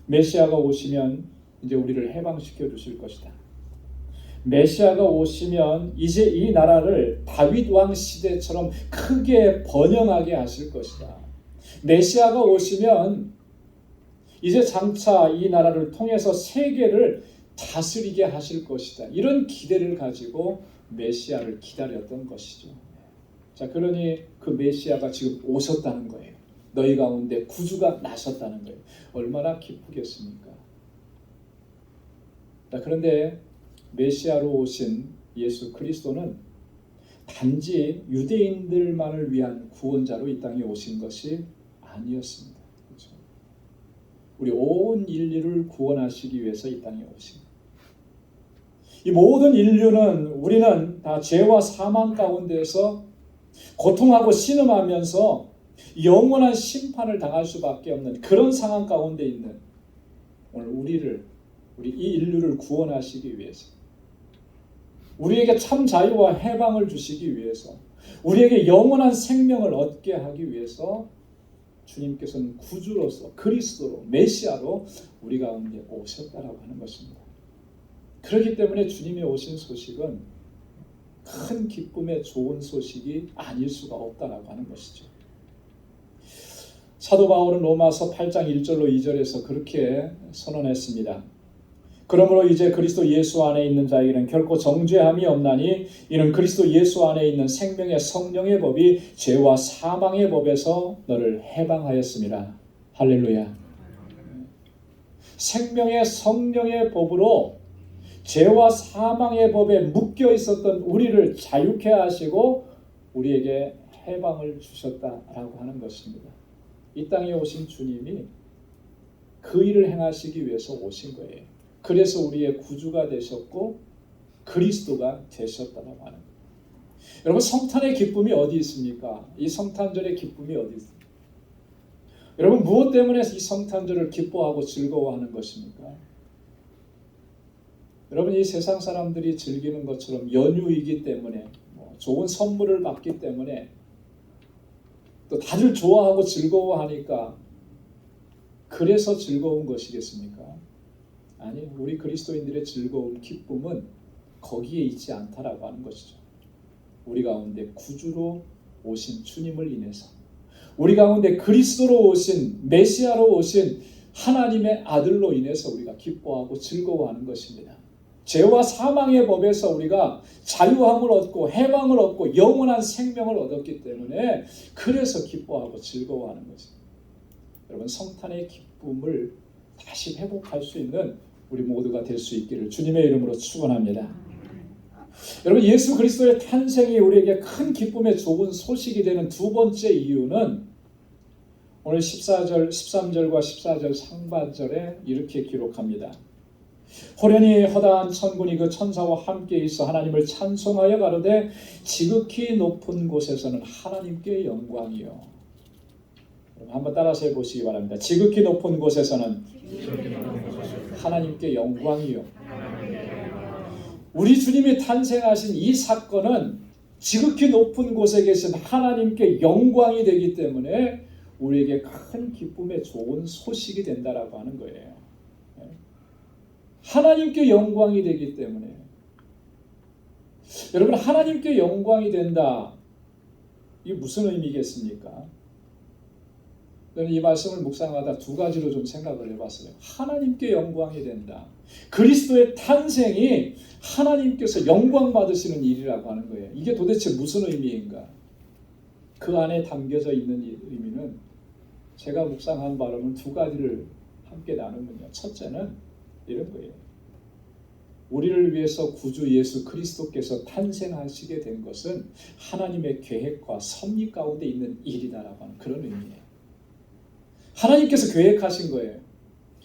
메시아가 오시면 이제 우리를 해방시켜 주실 것이다. 메시아가 오시면 이제 이 나라를 다윗 왕 시대처럼 크게 번영하게 하실 것이다. 메시아가 오시면 이제 장차 이 나라를 통해서 세계를 다스리게 하실 것이다. 이런 기대를 가지고 메시아를 기다렸던 것이죠. 자, 그러니 그 메시아가 지금 오셨다는 거예요. 너희 가운데 구주가 나셨다는 거예요. 얼마나 기쁘겠습니까? 자, 그런데 메시아로 오신 예수 그리스도는 단지 유대인들만을 위한 구원자로 이 땅에 오신 것이 아니었습니다. 그렇죠? 우리 온 인류를 구원하시기 위해서 이 땅에 오신 거예요. 이 모든 인류는 우리는 다 죄와 사망 가운데서 고통하고 신음하면서 영원한 심판을 당할 수밖에 없는 그런 상황 가운데 있는 오늘 우리 이 인류를 구원하시기 위해서, 우리에게 참 자유와 해방을 주시기 위해서, 우리에게 영원한 생명을 얻게 하기 위해서 주님께서는 구주로서 그리스도로 메시아로 우리 가운데 오셨다라고 하는 것입니다. 그렇기 때문에 주님이 오신 소식은 큰 기쁨의 좋은 소식이 아닐 수가 없다라고 하는 것이죠. 사도 바울은 로마서 8장 1절로 2절에서 그렇게 선언했습니다. 그러므로 이제 그리스도 예수 안에 있는 자에게는 결코 정죄함이 없나니 이는 그리스도 예수 안에 있는 생명의 성령의 법이 죄와 사망의 법에서 너를 해방하였습니다. 할렐루야. 생명의 성령의 법으로 죄와 사망의 법에 묶여 있었던 우리를 자유케 하시고 우리에게 해방을 주셨다라고 하는 것입니다. 이 땅에 오신 주님이 그 일을 행하시기 위해서 오신 거예요. 그래서 우리의 구주가 되셨고 그리스도가 되셨다라고 하는 거예요. 여러분, 성탄의 기쁨이 어디 있습니까? 이 성탄절의 기쁨이 어디 있습니까? 여러분, 무엇 때문에 이 성탄절을 기뻐하고 즐거워하는 것입니까? 여러분, 이 세상 사람들이 즐기는 것처럼 연휴이기 때문에, 좋은 선물을 받기 때문에, 또 다들 좋아하고 즐거워하니까 그래서 즐거운 것이겠습니까? 아니, 우리 그리스도인들의 즐거움, 기쁨은 거기에 있지 않다라고 하는 것이죠. 우리 가운데 구주로 오신 주님을 인해서, 우리 가운데 그리스도로 오신, 메시아로 오신 하나님의 아들로 인해서 우리가 기뻐하고 즐거워하는 것입니다. 죄와 사망의 법에서 우리가 자유함을 얻고 해방을 얻고 영원한 생명을 얻었기 때문에 그래서 기뻐하고 즐거워하는 것입니다. 여러분, 성탄의 기쁨을 다시 회복할 수 있는 우리 모두가 될 수 있기를 주님의 이름으로 축원합니다. 여러분, 예수 그리스도의 탄생이 우리에게 큰 기쁨의 좋은 소식이 되는 두 번째 이유는 오늘 13절과 14절 상반절에 이렇게 기록합니다. 호련히 허다한 천군이 그 천사와 함께 있어 하나님을 찬송하여 가로되 지극히 높은 곳에서는 하나님께 영광이요. 한번 따라서 해보시기 바랍니다. 지극히 높은 곳에서는 하나님께 영광이요. 우리 주님이 탄생하신 이 사건은 지극히 높은 곳에 계신 하나님께 영광이 되기 때문에 우리에게 큰 기쁨의 좋은 소식이 된다라고 하는 거예요. 하나님께 영광이 되기 때문에 여러분, 하나님께 영광이 된다, 이게 무슨 의미겠습니까? 저는 이 말씀을 묵상하다 두 가지로 좀 생각을 해봤어요. 하나님께 영광이 된다, 그리스도의 탄생이 하나님께서 영광 받으시는 일이라고 하는 거예요. 이게 도대체 무슨 의미인가? 그 안에 담겨져 있는 의미는 제가 묵상한 바로는 두 가지를 함께 나누면요. 첫째는 이런 거예요. 우리를 위해서 구주 예수 그리스도께서 탄생하시게 된 것은 하나님의 계획과 섭리 가운데 있는 일이다라고 하는 그런 의미예요. 하나님께서 계획하신 거예요.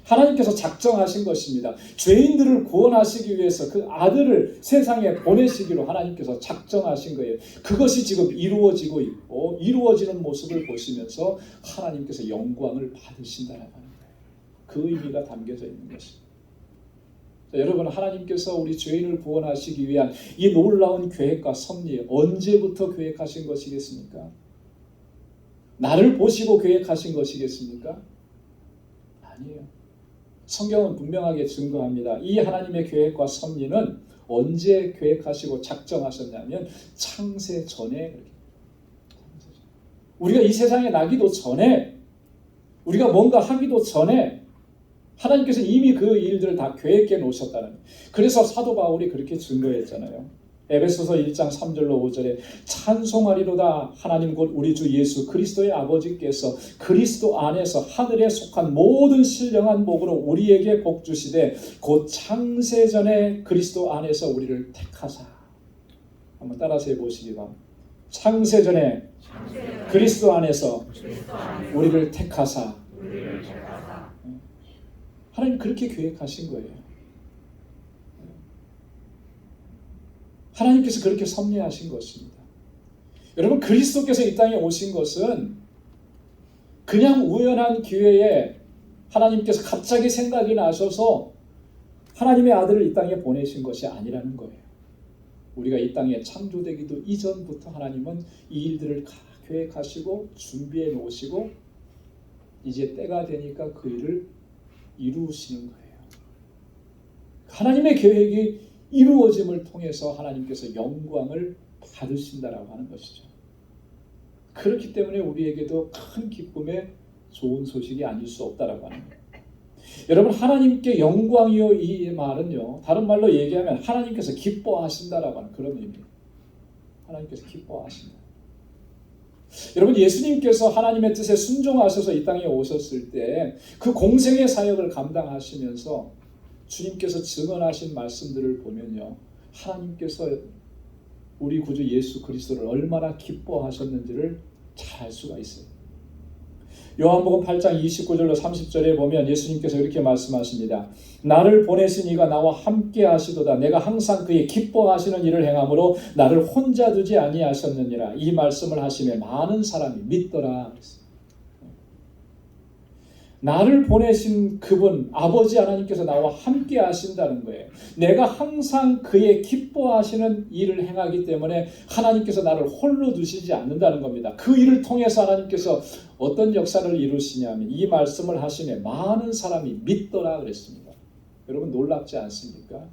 하나님께서 작정하신 것입니다. 죄인들을 구원하시기 위해서 그 아들을 세상에 보내시기로 하나님께서 작정하신 거예요. 그것이 지금 이루어지고 있고 이루어지는 모습을 보시면서 하나님께서 영광을 받으신다라고 하는 거예요. 그 의미가 담겨져 있는 것입니다. 자, 여러분, 하나님께서 우리 죄인을 구원하시기 위한 이 놀라운 계획과 섭리, 언제부터 계획하신 것이겠습니까? 나를 보시고 계획하신 것이겠습니까? 아니에요. 성경은 분명하게 증거합니다. 이 하나님의 계획과 섭리는 언제 계획하시고 작정하셨냐면 창세 전에, 우리가 이 세상에 나기도 전에, 우리가 뭔가 하기도 전에 하나님께서 이미 그 일들을 다 계획해 놓으셨다는 거예요. 그래서 사도 바울이 그렇게 증거했잖아요. 에베소서 1장 3절로 5절에 찬송하리로다 하나님 곧 우리 주 예수 그리스도의 아버지께서 그리스도 안에서 하늘에 속한 모든 신령한 복으로 우리에게 복 주시되 곧 창세전에 그리스도 안에서 우리를 택하사. 한번 따라서 해보시기 바랍니다. 창세전에 그리스도 안에서 우리를 택하사. 하나님 그렇게 계획하신 거예요. 하나님께서 그렇게 섭리하신 것입니다. 여러분, 그리스도께서 이 땅에 오신 것은 그냥 우연한 기회에 하나님께서 갑자기 생각이 나셔서 하나님의 아들을 이 땅에 보내신 것이 아니라는 거예요. 우리가 이 땅에 창조되기도 이전부터 하나님은 이 일들을 다 계획하시고 준비해 놓으시고 이제 때가 되니까 그 일을 이루시는 거예요. 하나님의 계획이 이루어짐을 통해서 하나님께서 영광을 받으신다라고 하는 것이죠. 그렇기 때문에 우리에게도 큰 기쁨의 좋은 소식이 아닐 수 없다라고 하는 거예요. 여러분, 하나님께 영광이요, 이 말은요, 다른 말로 얘기하면 하나님께서 기뻐하신다라고 하는 그런 의미예요. 하나님께서 기뻐하신다. 여러분, 예수님께서 하나님의 뜻에 순종하셔서 이 땅에 오셨을 때 그 공생의 사역을 감당하시면서 주님께서 증언하신 말씀들을 보면요, 하나님께서 우리 구주 예수 그리스도를 얼마나 기뻐하셨는지를 잘 알 수가 있어요. 요한복음 8장 29절로 30절에 보면 예수님께서 이렇게 말씀하십니다. 나를 보내신 이가 나와 함께 하시도다. 내가 항상 그의 기뻐하시는 일을 행함으로 나를 혼자 두지 아니하셨느니라. 이 말씀을 하시며 많은 사람이 믿더라. 나를 보내신 그분, 아버지 하나님께서 나와 함께 하신다는 거예요. 내가 항상 그의 기뻐하시는 일을 행하기 때문에 하나님께서 나를 홀로 두시지 않는다는 겁니다. 그 일을 통해서 하나님께서 어떤 역사를 이루시냐면 이 말씀을 하시며 많은 사람이 믿더라 그랬습니다. 여러분, 놀랍지 않습니까?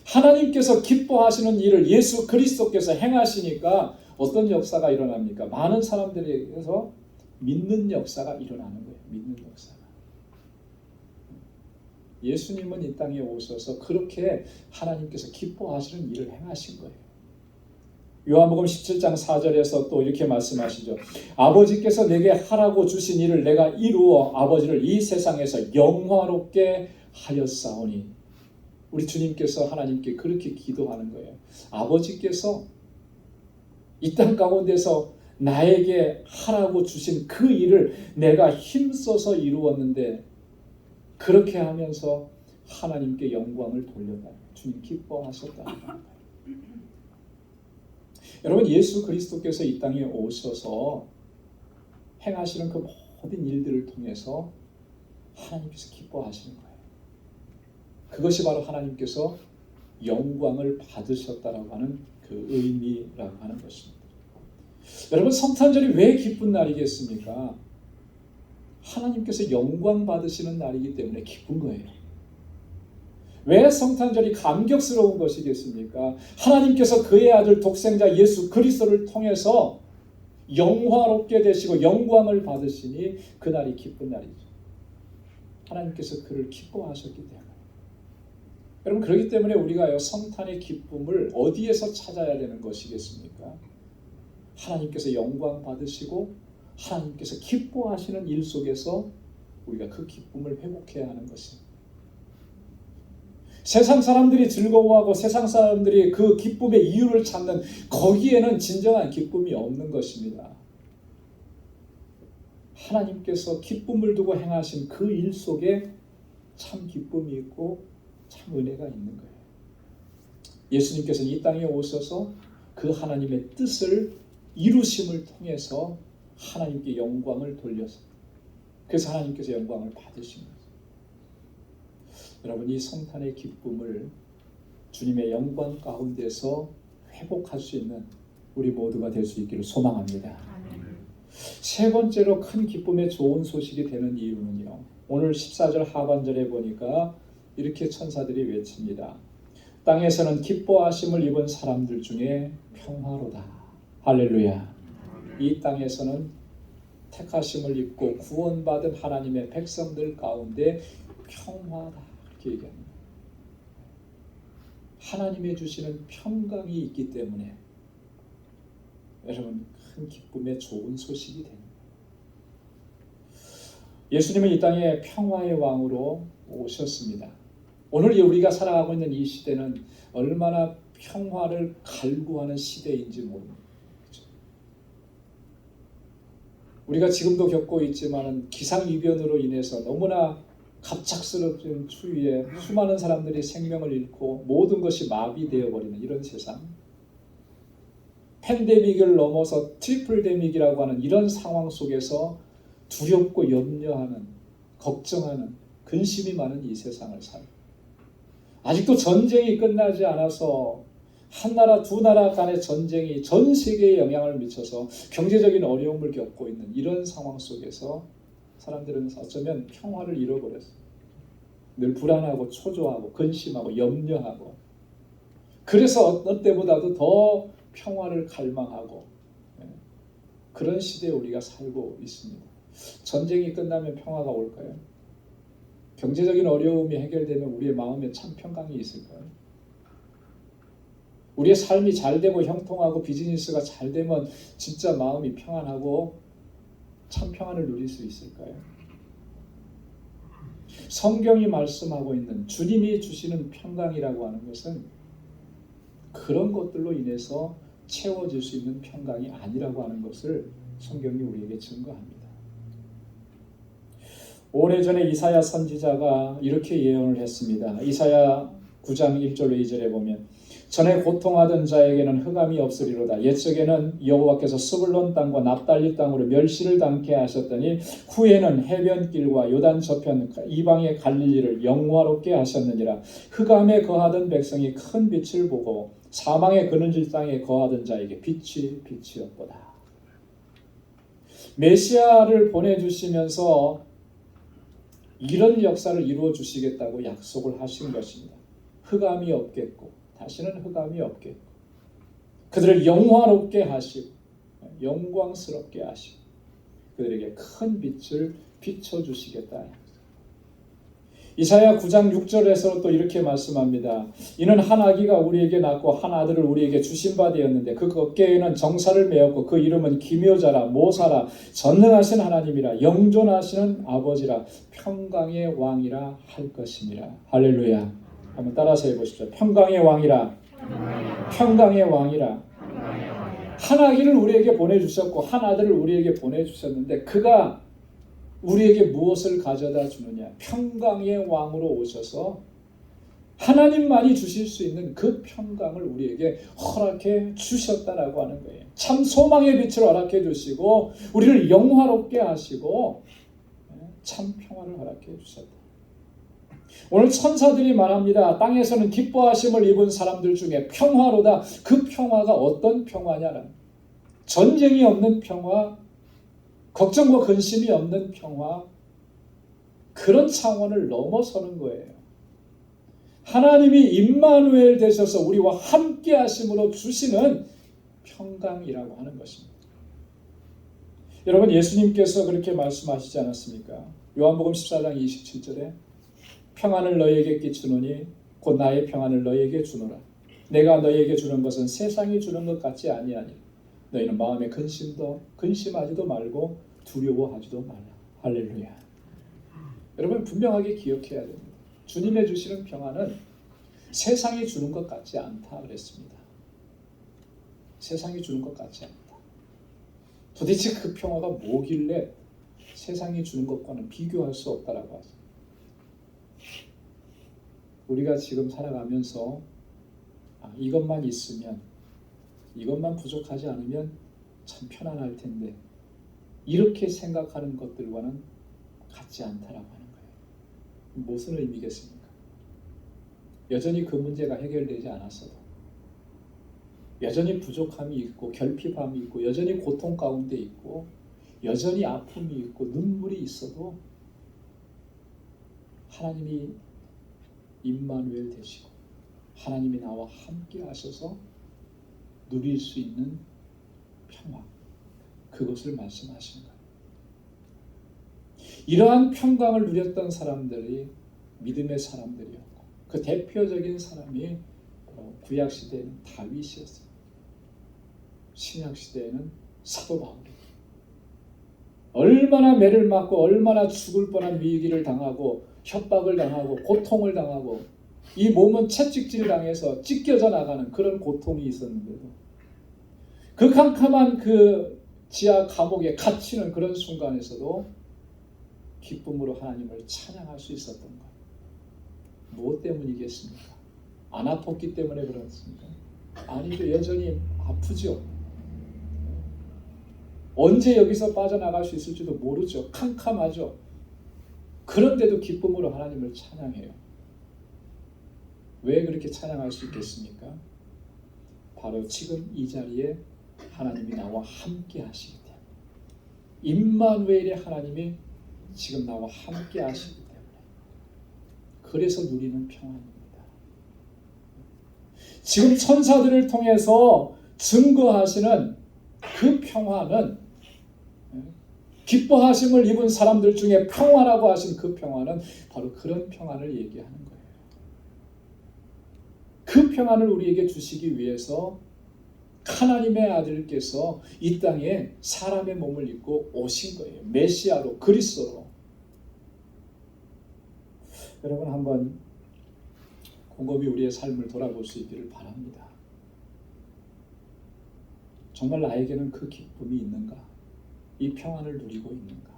하나님께서 기뻐하시는 일을 예수 그리스도께서 행하시니까 어떤 역사가 일어납니까? 많은 사람들에게서 믿는 역사가 일어나는 거예요. 믿는 역사가. 예수님은 이 땅에 오셔서 그렇게 하나님께서 기뻐하시는 일을 행하신 거예요. 요한복음 17장 4절에서 또 이렇게 말씀하시죠. 아버지께서 내게 하라고 주신 일을 내가 이루어 아버지를 이 세상에서 영화롭게 하였사오니. 우리 주님께서 하나님께 그렇게 기도하는 거예요. 아버지께서 이 땅 가운데서 나에게 하라고 주신 그 일을 내가 힘써서 이루었는데 그렇게 하면서 하나님께 영광을 돌렸다. 주님 기뻐하셨다. 여러분, 예수 그리스도께서 이 땅에 오셔서 행하시는 그 모든 일들을 통해서 하나님께서 기뻐하시는 거예요. 그것이 바로 하나님께서 영광을 받으셨다라고 하는 그 의미라고 하는 것입니다. 여러분, 성탄절이 왜 기쁜 날이겠습니까? 하나님께서 영광 받으시는 날이기 때문에 기쁜 거예요. 왜 성탄절이 감격스러운 것이겠습니까? 하나님께서 그의 아들 독생자 예수 그리스도를 통해서 영화롭게 되시고 영광을 받으시니 그날이 기쁜 날이죠. 하나님께서 그를 기뻐하셨기 때문에. 여러분, 그렇기 때문에 우리가요, 성탄의 기쁨을 어디에서 찾아야 되는 것이겠습니까? 하나님께서 영광 받으시고 하나님께서 기뻐하시는 일 속에서 우리가 그 기쁨을 회복해야 하는 것입니다. 세상 사람들이 즐거워하고 세상 사람들이 그 기쁨의 이유를 찾는 거기에는 진정한 기쁨이 없는 것입니다. 하나님께서 기쁨을 두고 행하신 그 일 속에 참 기쁨이 있고 참 은혜가 있는 거예요. 예수님께서는 이 땅에 오셔서 그 하나님의 뜻을 이루심을 통해서 하나님께 영광을 돌려서 그래서 하나님께서 영광을 받으신 거예요. 여러분, 이 성탄의 기쁨을 주님의 영광 가운데서 회복할 수 있는 우리 모두가 될 수 있기를 소망합니다. 세 번째로 큰 기쁨의 좋은 소식이 되는 이유는요, 오늘 14절 하반절에 보니까 이렇게 천사들이 외칩니다. 땅에서는 기뻐하심을 입은 사람들 중에 평화로다. 할렐루야. 이 땅에서는 택하심을 입고 구원받은 하나님의 백성들 가운데 평화다. 이렇게 얘기합니다. 하나님이 주시는 평강이 있기 때문에 여러분, 큰 기쁨의 좋은 소식이 됩니다. 예수님은 이 땅에 평화의 왕으로 오셨습니다. 오늘 우리가 살아가고 있는 이 시대는 얼마나 평화를 갈구하는 시대인지 모릅니다. 그렇죠? 우리가 지금도 겪고 있지만 기상이변으로 인해서 너무나 갑작스럽은 추위에 수많은 사람들이 생명을 잃고 모든 것이 마비되어 버리는 이런 세상, 팬데믹을 넘어서 트리플데믹이라고 하는 이런 상황 속에서 두렵고 염려하는, 걱정하는, 근심이 많은 이 세상을 살고 아직도 전쟁이 끝나지 않아서 한 나라 두 나라 간의 전쟁이 전 세계에 영향을 미쳐서 경제적인 어려움을 겪고 있는 이런 상황 속에서 사람들은 어쩌면 평화를 잃어버렸어요. 늘 불안하고 초조하고 근심하고 염려하고, 그래서 어떤 때보다도 더 평화를 갈망하고 그런 시대에 우리가 살고 있습니다. 전쟁이 끝나면 평화가 올까요? 경제적인 어려움이 해결되면 우리의 마음에 참 평강이 있을까요? 우리의 삶이 잘 되고 형통하고 비즈니스가 잘 되면 진짜 마음이 평안하고 참 평안을 누릴 수 있을까요? 성경이 말씀하고 있는 주님이 주시는 평강이라고 하는 것은 그런 것들로 인해서 채워질 수 있는 평강이 아니라고 하는 것을 성경이 우리에게 증거합니다. 오래전에 이사야 선지자가 이렇게 예언을 했습니다. 이사야 9장 1절 2절에 보면 전에 고통하던 자에게는 흑암이 없으리로다. 옛적에는 여호와께서 스불론 땅과 납달리 땅으로 멸시를 당케 하셨더니 후에는 해변길과 요단 저편 이방의 갈릴리를 영화롭게 하셨느니라. 흑암에 거하던 백성이 큰 빛을 보고 사망의 그늘질 땅에 거하던 자에게 빛이 빛이었도다. 메시아를 보내주시면서 이런 역사를 이루어 주시겠다고 약속을 하신 것입니다. 흑암이 없겠고 다시는 흑암이 없겠고 그들을 영화롭게 하시고 영광스럽게 하시고 그들에게 큰 빛을 비춰주시겠다. 이사야 9장 6절에서 또 이렇게 말씀합니다. 이는 한 아기가 우리에게 낳고 한 아들을 우리에게 주신 바 되었는데 그 어깨에는 정사를 메었고 그 이름은 기묘자라 모사라 전능하신 하나님이라 영존하시는 아버지라 평강의 왕이라 할 것임이라. 할렐루야. 한번 따라서 해보십시오. 평강의 왕이라. 평강의 왕이라. 한 아기를 우리에게 보내주셨고 한 아들을 우리에게 보내주셨는데 그가 우리에게 무엇을 가져다 주느냐? 평강의 왕으로 오셔서 하나님만이 주실 수 있는 그 평강을 우리에게 허락해 주셨다라고 하는 거예요. 참 소망의 빛을 허락해 주시고 우리를 영화롭게 하시고 참 평화를 허락해 주셨다. 오늘 천사들이 말합니다. 땅에서는 기뻐하심을 입은 사람들 중에 평화로다. 그 평화가 어떤 평화냐는 전쟁이 없는 평화, 걱정과 근심이 없는 평화, 그런 차원을 넘어서는 거예요. 하나님이 임마누엘 되셔서 우리와 함께 하심으로 주시는 평강이라고 하는 것입니다. 여러분, 예수님께서 그렇게 말씀하시지 않았습니까? 요한복음 14장 27절에 평안을 너희에게 끼치노니 곧 나의 평안을 너희에게 주노라. 내가 너희에게 주는 것은 세상이 주는 것 같지 아니하니 너희는 마음에 근심하지도 말고 두려워하지도 말라. 할렐루야. 여러분, 분명하게 기억해야 됩니다. 주님의 주시는 평안은 세상이 주는 것 같지 않다 그랬습니다. 세상이 주는 것 같지 않다. 도대체 그 평화가 뭐길래 세상이 주는 것과는 비교할 수 없다라고 하죠. 우리가 지금 살아가면서 이것만 있으면, 이것만 부족하지 않으면 참 편안할 텐데 이렇게 생각하는 것들과는 같지 않다라고 하는 거예요. 무슨 의미겠습니까? 여전히 그 문제가 해결되지 않았어도, 여전히 부족함이 있고 결핍함이 있고 여전히 고통 가운데 있고 여전히 아픔이 있고 눈물이 있어도 하나님이 임마누엘 되시고 하나님이 나와 함께 하셔서 누릴 수 있는 평화, 그것을 말씀하시는 거예요. 이러한 평강을 누렸던 사람들이 믿음의 사람들이었고 그 대표적인 사람이 구약시대에는 다윗이었어요. 신약시대에는 사도 바울이에요. 얼마나 매를 맞고 얼마나 죽을 뻔한 위기를 당하고 협박을 당하고 고통을 당하고 이 몸은 채찍질 당해서 찢겨져 나가는 그런 고통이 있었는데도 그 캄캄한 그 지하 감옥에 갇히는 그런 순간에서도 기쁨으로 하나님을 찬양할 수 있었던 것. 무엇 때문이겠습니까? 안 아팠기 때문에 그렇습니까? 아니죠. 여전히 아프죠. 언제 여기서 빠져나갈 수 있을지도 모르죠. 캄캄하죠. 그런데도 기쁨으로 하나님을 찬양해요. 왜 그렇게 찬양할 수 있겠습니까? 바로 지금 이 자리에 하나님이 나와 함께 하시기 때문에, 임마누엘의 하나님이 지금 나와 함께 하시기 때문에, 그래서 누리는 평안입니다. 지금 천사들을 통해서 증거하시는 그 평화는, 기뻐하심을 입은 사람들 중에 평화라고 하신 그 평화는 바로 그런 평안을 얘기하는 거예요. 그 평안을 우리에게 주시기 위해서 하나님의 아들께서 이 땅에 사람의 몸을 입고 오신 거예요. 메시아로, 그리스도로. 여러분, 한번 곰곰이 우리의 삶을 돌아볼 수 있기를 바랍니다. 정말 나에게는 그 기쁨이 있는가? 이 평안을 누리고 있는가?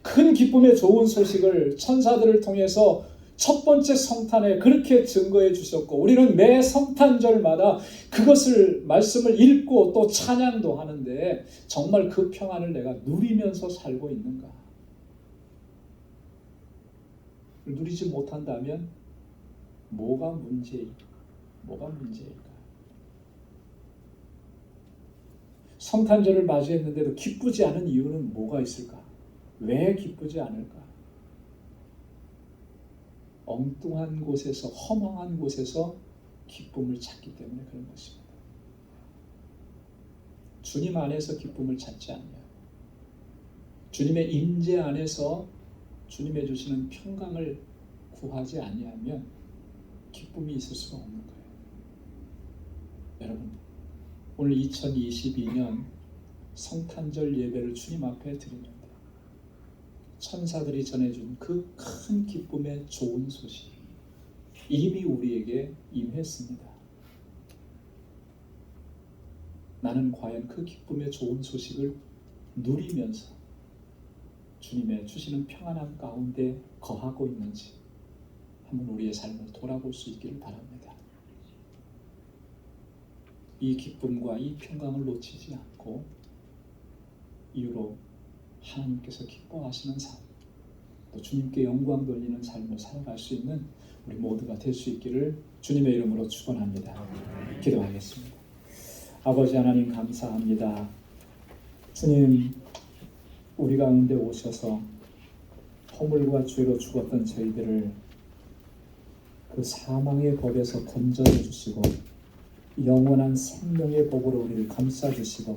큰 기쁨의 좋은 소식을 천사들을 통해서 첫 번째 성탄에 그렇게 증거해 주셨고, 우리는 매 성탄절마다 그것을 말씀을 읽고 또 찬양도 하는데 정말 그 평안을 내가 누리면서 살고 있는가? 누리지 못한다면 뭐가 문제일까? 성탄절을 맞이했는데도 기쁘지 않은 이유는 뭐가 있을까? 왜 기쁘지 않을까? 엉뚱한 곳에서, 허망한 곳에서 기쁨을 찾기 때문에 그런 것입니다. 주님 안에서 기쁨을 찾지 않냐? 주님의 임재 안에서 주님의 주시는 평강을 구하지 아니하면 기쁨이 있을 수가 없는 거예요. 여러분, 오늘 2022년 성탄절 예배를 주님 앞에 드립니다. 천사들이 전해준 그 큰 기쁨의 좋은 소식 이미 우리에게 임했습니다. 나는 과연 그 기쁨의 좋은 소식을 누리면서 주님의 주시는 평안함 가운데 거하고 있는지 한번 우리의 삶을 돌아볼 수 있기를 바랍니다. 이 기쁨과 이 평강을 놓치지 않고 이후로 하나님께서 기뻐하시는 삶, 또 주님께 영광 돌리는 삶을 살아갈 수 있는 우리 모두가 될 수 있기를 주님의 이름으로 축원합니다. 기도하겠습니다. 아버지 하나님 감사합니다. 주님, 우리 가운데 오셔서 허물과 죄로 죽었던 저희들을 그 사망의 법에서 건져내 주시고 영원한 생명의 복으로 우리를 감싸 주시고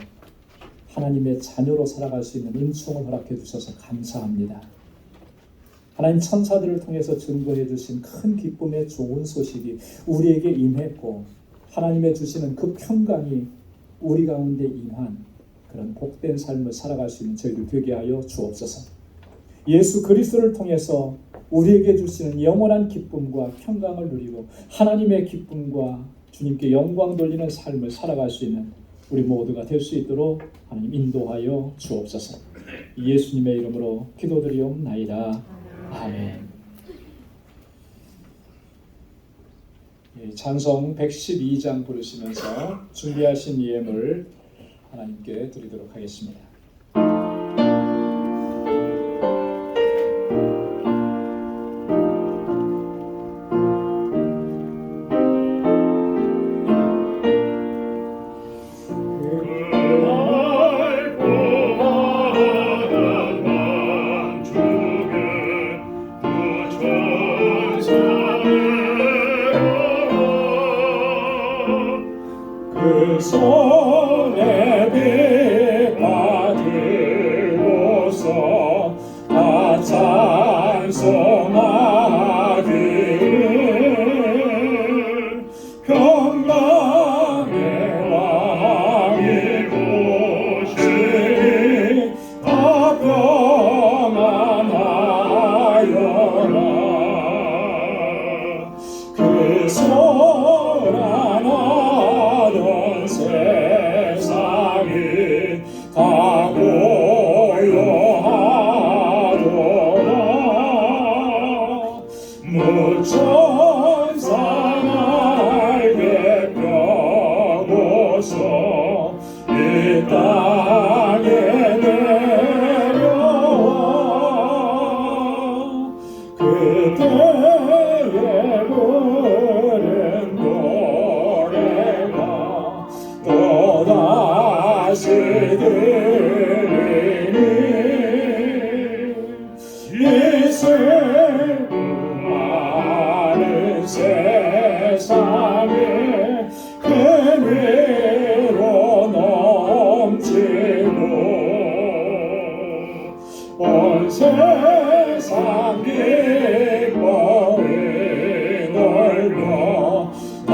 하나님의 자녀로 살아갈 수 있는 은총을 허락해 주셔서 감사합니다. 하나님, 천사들을 통해서 증거해 주신 큰 기쁨의 좋은 소식이 우리에게 임했고 하나님의 주시는 그 평강이 우리 가운데 임한 그런 복된 삶을 살아갈 수 있는 저희들 되게 하여 주옵소서. 예수 그리스도를 통해서 우리에게 주시는 영원한 기쁨과 평강을 누리고 하나님의 기쁨과 주님께 영광 돌리는 삶을 살아갈 수 있는 우리 모두가 될 수 있도록 하나님 인도하여 주옵소서. 예수님의 이름으로 기도드리옵나이다. 아멘. 찬송 112장 부르시면서 준비하신 예물 하나님께 드리도록 하겠습니다. 그 손에 빛 받들고서 다 찬송하기를 평강의 왕이 오시니 다 평안하여라. 그 소란하던 세상이 다 고요하도다. 무천사 날개 펴고서 이 땅에 내려와 그때의 부른 노래가 또다시 들리니 이 슬픔 많은 세상에 큰 위로 넘치고 온 세상 기뻐이 놀며 다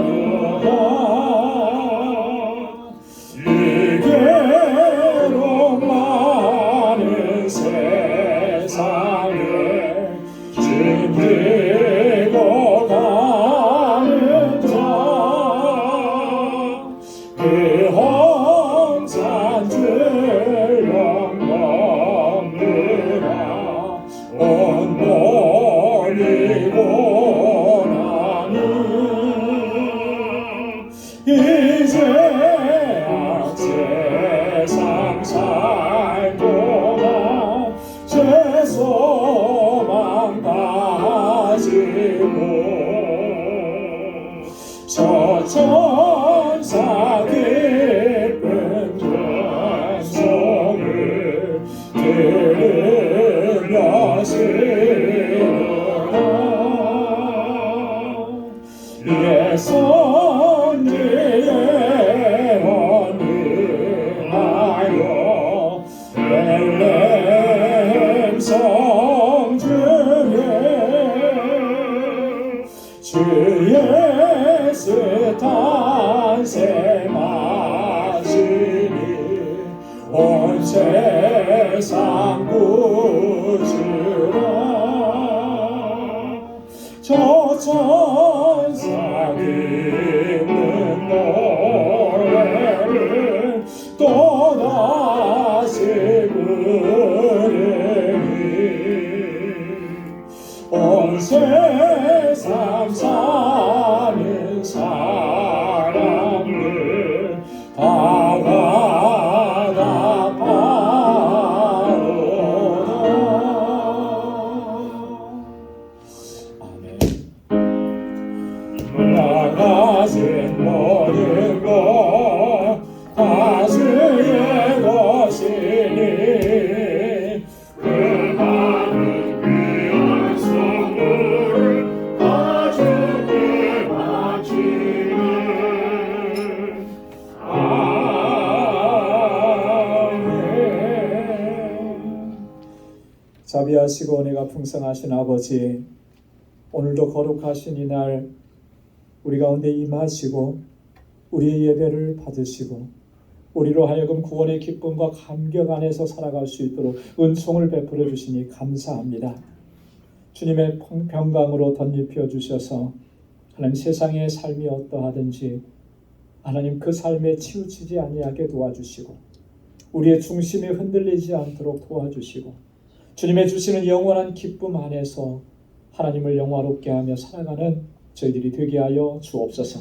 찬송하노라. 이게로 많은 세상에 짐지고 가는 자 그 홍산 줄령 넘느라 온 몰리고 나는 이제 악세상 살고만 제 소망 가지고 저 천사 깊은 찬송을 들으며 쉬노라. 예 선지에 언능하여 벨레헴 성중에 주 예수 탄생하시니 온 세상 구주라. 저 천사 깊은 바다가 바로다. 아멘. 나가진 모든 것 다 주의 것이니 그 많은 귀한 선물을 다 주께 바치네. 아멘. 자비하시고 은혜가 풍성하신 아버지, 오늘도 거룩하신 이날 우리 가운데 임하시고 우리의 예배를 받으시고 우리로 하여금 구원의 기쁨과 감격 안에서 살아갈 수 있도록 은총을 베풀어 주시니 감사합니다. 주님의 평강으로 덧입혀 주셔서 하나님 세상의 삶이 어떠하든지 하나님 그 삶에 치우치지 아니하게 도와주시고 우리의 중심이 흔들리지 않도록 도와주시고 주님의 주시는 영원한 기쁨 안에서 하나님을 영화롭게 하며 살아가는 저희들이 되게 하여 주옵소서.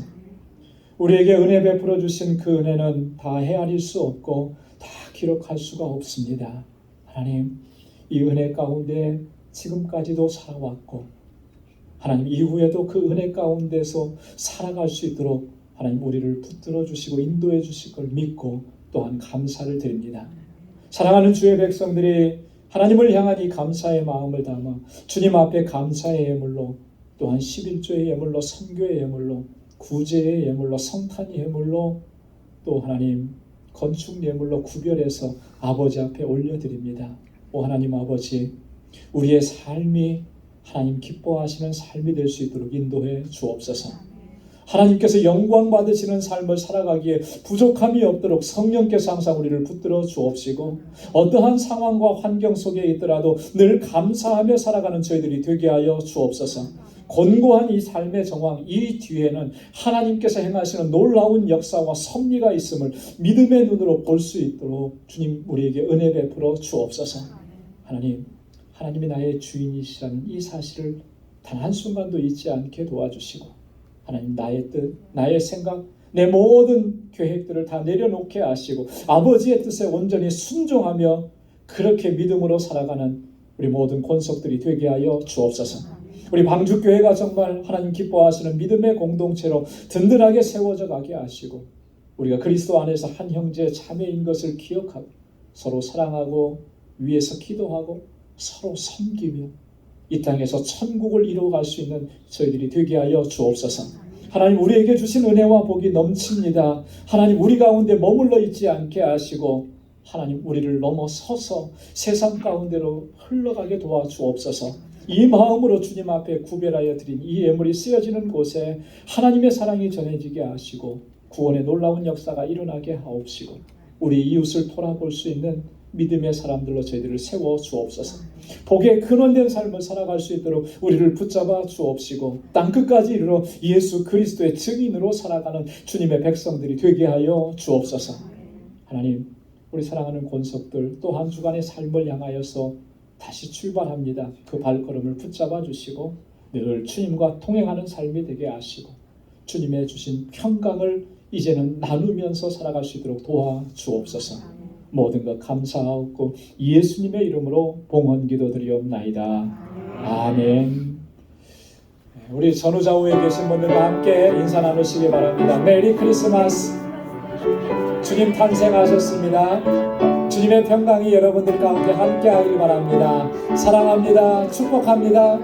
우리에게 은혜 베풀어 주신 그 은혜는 다 헤아릴 수 없고 다 기록할 수가 없습니다. 하나님, 이 은혜 가운데 지금까지도 살아왔고 하나님 이후에도 그 은혜 가운데서 살아갈 수 있도록 하나님 우리를 붙들어 주시고 인도해 주실 걸 믿고 또한 감사를 드립니다. 사랑하는 주의 백성들이 하나님을 향한 이 감사의 마음을 담아 주님 앞에 감사의 예물로 또한 11조의 예물로 선교의 예물로 구제의 예물로 성탄의 예물로 또 하나님 건축 예물로 구별해서 아버지 앞에 올려드립니다. 오 하나님 아버지, 우리의 삶이 하나님 기뻐하시는 삶이 될 수 있도록 인도해 주옵소서. 하나님께서 영광 받으시는 삶을 살아가기에 부족함이 없도록 성령께서 항상 우리를 붙들어 주옵시고 어떠한 상황과 환경 속에 있더라도 늘 감사하며 살아가는 저희들이 되게 하여 주옵소서. 곤고한 이 삶의 정황, 이 뒤에는 하나님께서 행하시는 놀라운 역사와 섭리가 있음을 믿음의 눈으로 볼 수 있도록 주님 우리에게 은혜 베풀어 주옵소서. 하나님, 하나님이 나의 주인이시라는 이 사실을 단 한순간도 잊지 않게 도와주시고 하나님 나의 뜻, 나의 생각, 내 모든 계획들을 다 내려놓게 하시고 아버지의 뜻에 온전히 순종하며 그렇게 믿음으로 살아가는 우리 모든 권속들이 되게 하여 주옵소서. 우리 방주교회가 정말 하나님 기뻐하시는 믿음의 공동체로 든든하게 세워져 가게 하시고 우리가 그리스도 안에서 한 형제 자매인 것을 기억하고 서로 사랑하고 위에서 기도하고 서로 섬기며 이 땅에서 천국을 이루어갈 수 있는 저희들이 되게 하여 주옵소서. 하나님 우리에게 주신 은혜와 복이 넘칩니다. 하나님 우리 가운데 머물러 있지 않게 하시고 하나님 우리를 넘어서서 세상 가운데로 흘러가게 도와주옵소서. 이 마음으로 주님 앞에 구별하여 드린 이 예물이 쓰여지는 곳에 하나님의 사랑이 전해지게 하시고 구원의 놀라운 역사가 일어나게 하옵시고 우리 이웃을 돌아볼 수 있는 믿음의 사람들로 저희들을 세워 주옵소서. 복의 근원된 삶을 살아갈 수 있도록 우리를 붙잡아 주옵시고 땅끝까지 이르러 예수 그리스도의 증인으로 살아가는 주님의 백성들이 되게 하여 주옵소서. 하나님 우리 사랑하는 권속들 또 한 주간의 삶을 향하여서 다시 출발합니다. 그 발걸음을 붙잡아 주시고 늘 주님과 통행하는 삶이 되게 하시고 주님의 주신 평강을 이제는 나누면서 살아갈 수 있도록 도와주옵소서. 모든 것 감사하옵고 예수님의 이름으로 봉헌 기도드리옵나이다. 아멘. 우리 전후좌우에 계신 분들과 함께 인사 나누시기 바랍니다. 메리 크리스마스. 주님 탄생하셨습니다. 주님의 평강이 여러분들 가운데 함께 하길 바랍니다. 사랑합니다. 축복합니다.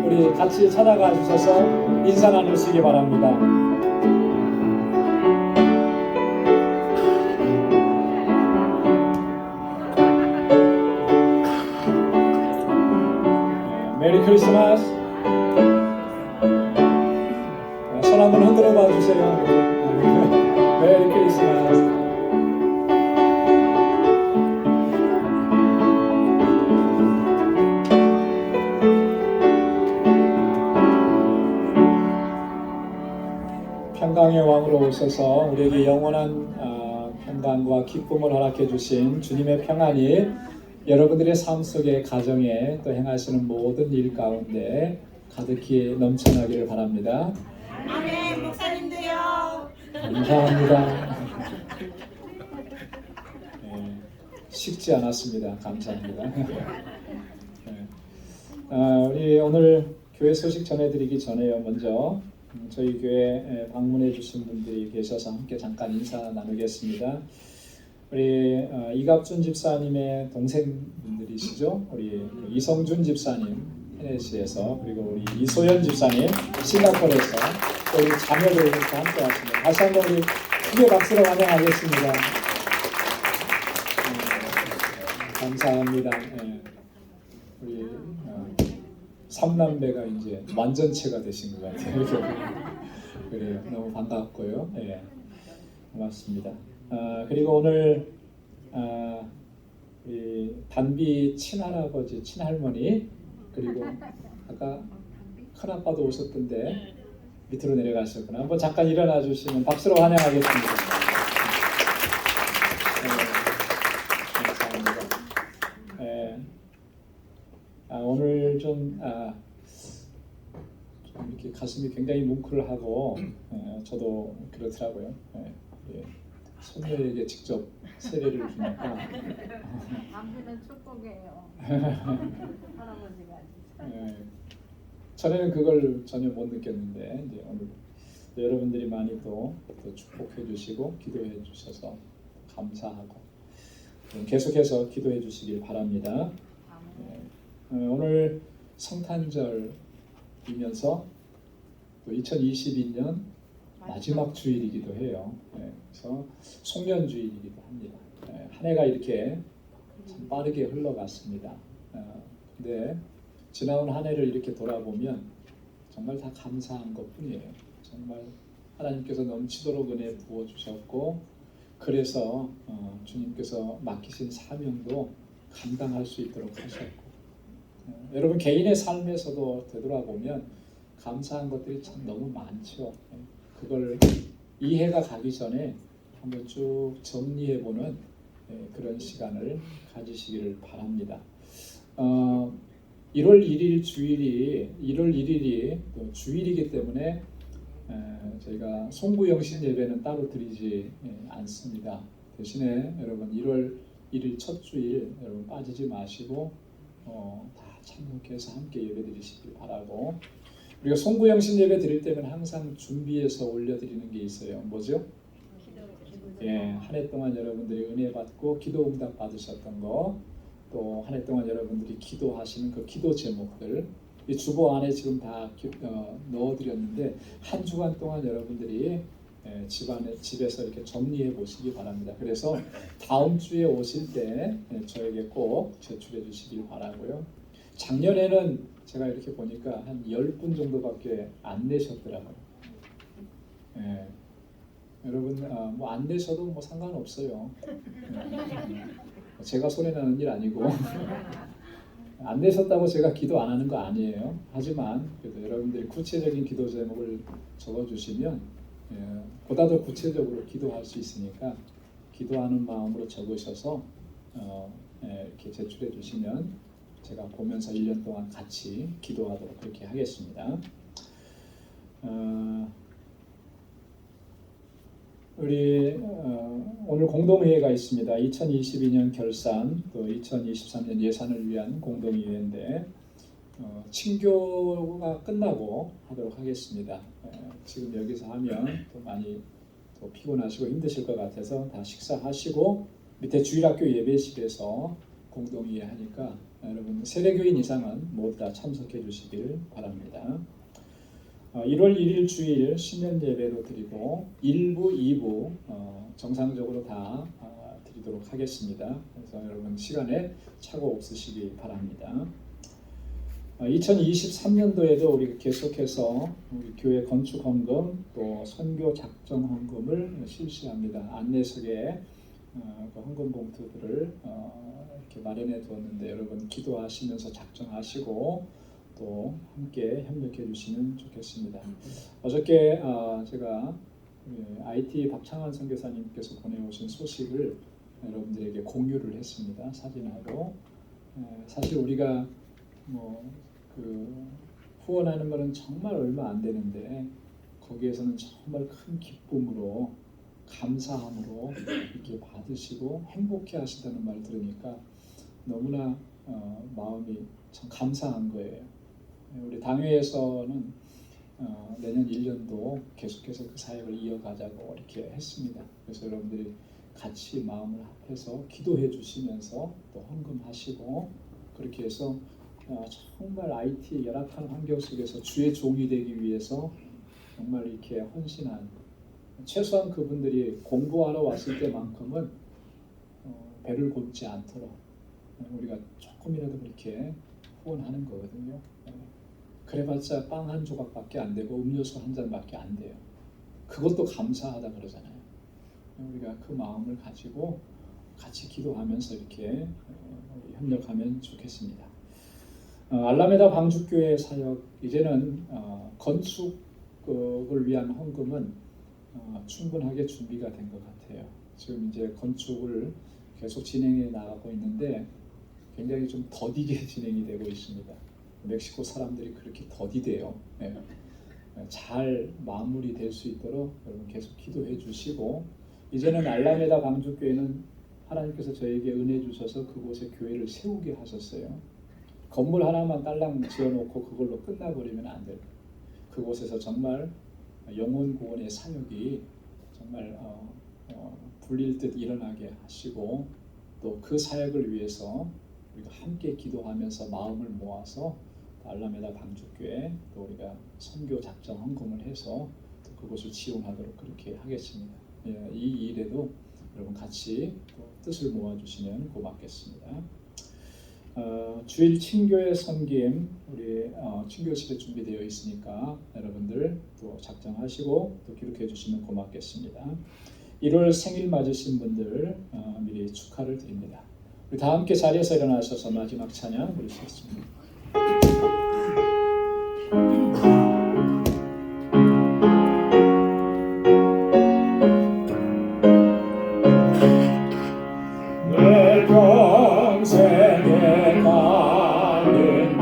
우리 같이 찾아가 주셔서 인사 나누시기 바랍니다. 메리 크리스마스. 손 한번 흔들어 봐 주세요. 메리 크리스마스. 평강의 왕으로 오셔서 우리에게 영원한 평강과 기쁨을 허락해 주신 주님의 평안이 여러분들의 삶 속에 가정에 또 행하시는 모든 일 가운데 가득히 넘쳐나기를 바랍니다. 아멘. 목사님도요. 감사합니다. 예, 식지 않았습니다. 감사합니다. 예. 우리 오늘 교회 소식 전해드리기 전에요. 먼저 저희 교회 방문해 주신 분들이 계셔서 함께 잠깐 인사 나누겠습니다. 우리 이갑준 집사님의 동생분들이시죠. 우리 이성준 집사님 테네시에서, 그리고 우리 이소연 집사님 싱가포르에서, 또 우리 자녀들 이렇게 함께 하십니다. 다시 한번 우리 크게 박수로 환영하겠습니다. 감사합니다. 우리 삼남매가 이제 완전체가 되신 것 같아요. 그래요. 너무 반갑고요. 고맙습니다. 그리고 오늘 이 단비 친할아버지, 친할머니, 그리고 아까 큰아빠도 오셨던데 밑으로 내려가셨구나. 한번 잠깐 일어나 주시면 박수로 환영하겠습니다. 감사합니다. 오늘 좀 이렇게 가슴이 굉장히 뭉클하고 저도 그렇더라고요. 손녀에게 직접 세례를 주니까 남편은 축복이에요. 할아버지가 전에는 그걸 전혀 못 느꼈는데 이제 오늘 여러분들이 많이 또 축복해 주시고 기도해 주셔서 감사하고 계속해서 기도해 주시길 바랍니다. 오늘 성탄절이면서 또 2022년 마지막 주일이기도 해요. 그래서 송년주일이기도 합니다. 한 해가 이렇게 참 빠르게 흘러갔습니다. 근데 지나온 한 해를 이렇게 돌아보면 정말 다 감사한 것뿐이에요. 정말 하나님께서 넘치도록 은혜 부어주셨고, 그래서 주님께서 맡기신 사명도 감당할 수 있도록 하셨고, 여러분 개인의 삶에서도 되돌아보면 감사한 것들이 참 너무 많죠. 그걸 이 해가 가기 전에 한번 쭉 정리해보는 그런 시간을 가지시기를 바랍니다. 1월 1일 주일이 1월 1일이 또 주일이기 때문에 저희가 송구영신 예배는 따로 드리지 않습니다. 대신에 여러분 1월 1일 첫 주일 여러분 빠지지 마시고 다 참석해서 함께 예배 드리시길 바라고, 우리가 송구영신 예배 드릴 때면 항상 준비해서 올려드리는 게 있어요. 뭐죠? 한 해 동안 여러분들이 은혜 받고 기도 응답 받으셨던 거, 또 한 해 동안 여러분들이 기도하시는 그 기도 제목들, 이 주보 안에 지금 다 넣어드렸는데 한 주간 동안 여러분들이 집에서 이렇게 정리해 보시기 바랍니다. 그래서 다음 주에 오실 때 저에게 꼭 제출해 주시길 바라고요. 작년에는 제가 이렇게 보니까 한 10분 정도밖에 안 내셨더라고요. 여러분 뭐 안 내셔도 뭐 상관없어요. 제가 손해나는 일 아니고 안 내셨다고 제가 기도 안 하는 거 아니에요. 하지만 그래도 여러분들이 구체적인 기도 제목을 적어주시면 보다 더 구체적으로 기도할 수 있으니까 기도하는 마음으로 적으셔서 이렇게 제출해 주시면 제가 보면서 1년 동안 같이 기도하도록 그렇게 하겠습니다. 우리 오늘 공동회의가 있습니다. 2022년 결산, 또 2023년 예산을 위한 공동회의인데 친교가 끝나고 하도록 하겠습니다. 지금 여기서 하면 또 많이 또 피곤하시고 힘드실 것 같아서 다 식사하시고 밑에 주일학교 예배실에서 공동회의 하니까 여러분 세례교인 이상은 모두 다 참석해 주시길 바랍니다. 1월 1일 주일 신년 예배로 드리고 1부, 2부 정상적으로 다 드리도록 하겠습니다. 그래서 여러분 시간에 착오 없으시기 바랍니다. 2023년도에도 우리 계속해서 우리 교회 건축 헌금 또 선교 작정 헌금을 실시합니다. 안내석에 그 헌금 봉투들을 이렇게 마련해 두었는데 여러분 기도하시면서 작정하시고 또 함께 협력해 주시면 좋겠습니다. 어저께 제가 IT 박창환 선교사님께서 보내오신 소식을 여러분들에게 공유를 했습니다. 사진하고. 사실 우리가 후원하는 것은 정말 얼마 안 되는데 거기에서는 정말 큰 기쁨으로 감사함으로 이렇게 받으시고 행복해 하시다는 말 들으니까 너무나 마음이 참 감사한 거예요. 우리 당회에서는 내년 1년도 계속해서 그 사역을 이어가자고 이렇게 했습니다. 그래서 여러분들이 같이 마음을 합해서 기도해 주시면서 또 헌금하시고 그렇게 해서 정말 IT 열악한 환경 속에서 주의 종이 되기 위해서 정말 이렇게 헌신한, 최소한 그분들이 공부하러 왔을 때만큼은 배를 곱지 않도록 우리가 조금이라도 그렇게 후원하는 거거든요. 그래봤자 빵 한 조각밖에 안 되고 음료수 한 잔밖에 안 돼요. 그것도 감사하다 그러잖아요. 우리가 그 마음을 가지고 같이 기도하면서 이렇게 협력하면 좋겠습니다. 알라메다 방주교회 사역, 이제는 건축을 위한 헌금은 충분하게 준비가 된 것 같아요. 지금 이제 건축을 계속 진행해 나가고 있는데 굉장히 좀 더디게 진행이 되고 있습니다. 멕시코 사람들이 그렇게 더디대요. 네. 잘 마무리될 수 있도록 여러분 계속 기도해 주시고, 이제는 알라메다 방주교회는 하나님께서 저에게 은혜 주셔서 그곳에 교회를 세우게 하셨어요. 건물 하나만 딸랑 지어놓고 그걸로 끝나버리면 안 돼요. 그곳에서 정말 영혼 구원의 사역이 정말 불릴 듯 일어나게 하시고, 또 그 사역을 위해서 우리가 함께 기도하면서 마음을 모아서 알라메다 방주교회 또 우리가 선교 작전 헌금을 해서 또 그곳을 지원하도록 그렇게 하겠습니다. 이 일에도 여러분 같이 또 뜻을 모아주시면 고맙겠습니다. 주일 친교회 섬김 우리 친교실에 준비되어 있으니까 여러분들 또 작정하시고 또 기록해 주시면 고맙겠습니다. 1월 생일 맞으신 분들 미리 축하를 드립니다. 우리 다 함께 자리에서 일어나셔서 마지막 찬양 부르시겠습니다. 내 평생에 가는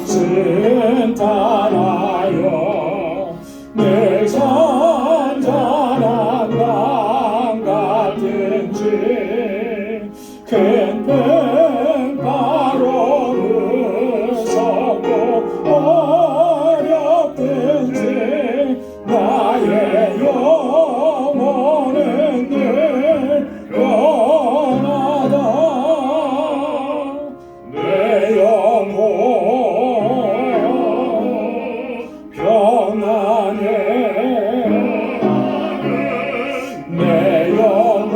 뜻은 따라요 늘 선전한 강 같은지 큰 바로 무섭고 어렵든지 나의 영혼은 늘 변하다 내 영혼 변하네 내 영혼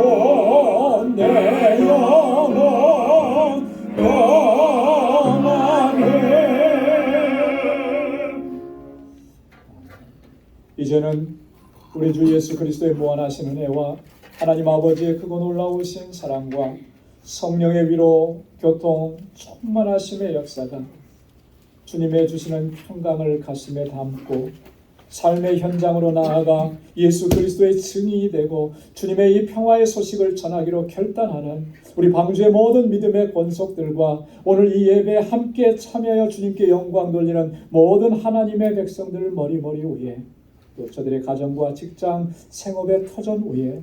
이제는 우리 주 예수 그리스도의 무한하신 은혜와 하나님 아버지의 크고 놀라우신 사랑과 성령의 위로 교통 충만하심의 역사가 주님의 주시는 평강을 가슴에 담고 삶의 현장으로 나아가 예수 그리스도의 증인이 되고 주님의 이 평화의 소식을 전하기로 결단하는 우리 방주의 모든 믿음의 권속들과 오늘 이 예배에 함께 참여하여 주님께 영광 돌리는 모든 하나님의 백성들 머리 위에, 또 저들의 가정과 직장, 생업의 터전 위에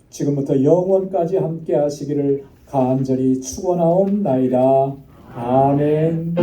지금부터 영원까지 함께 하시기를 간절히 축원하옵나이다. 아멘.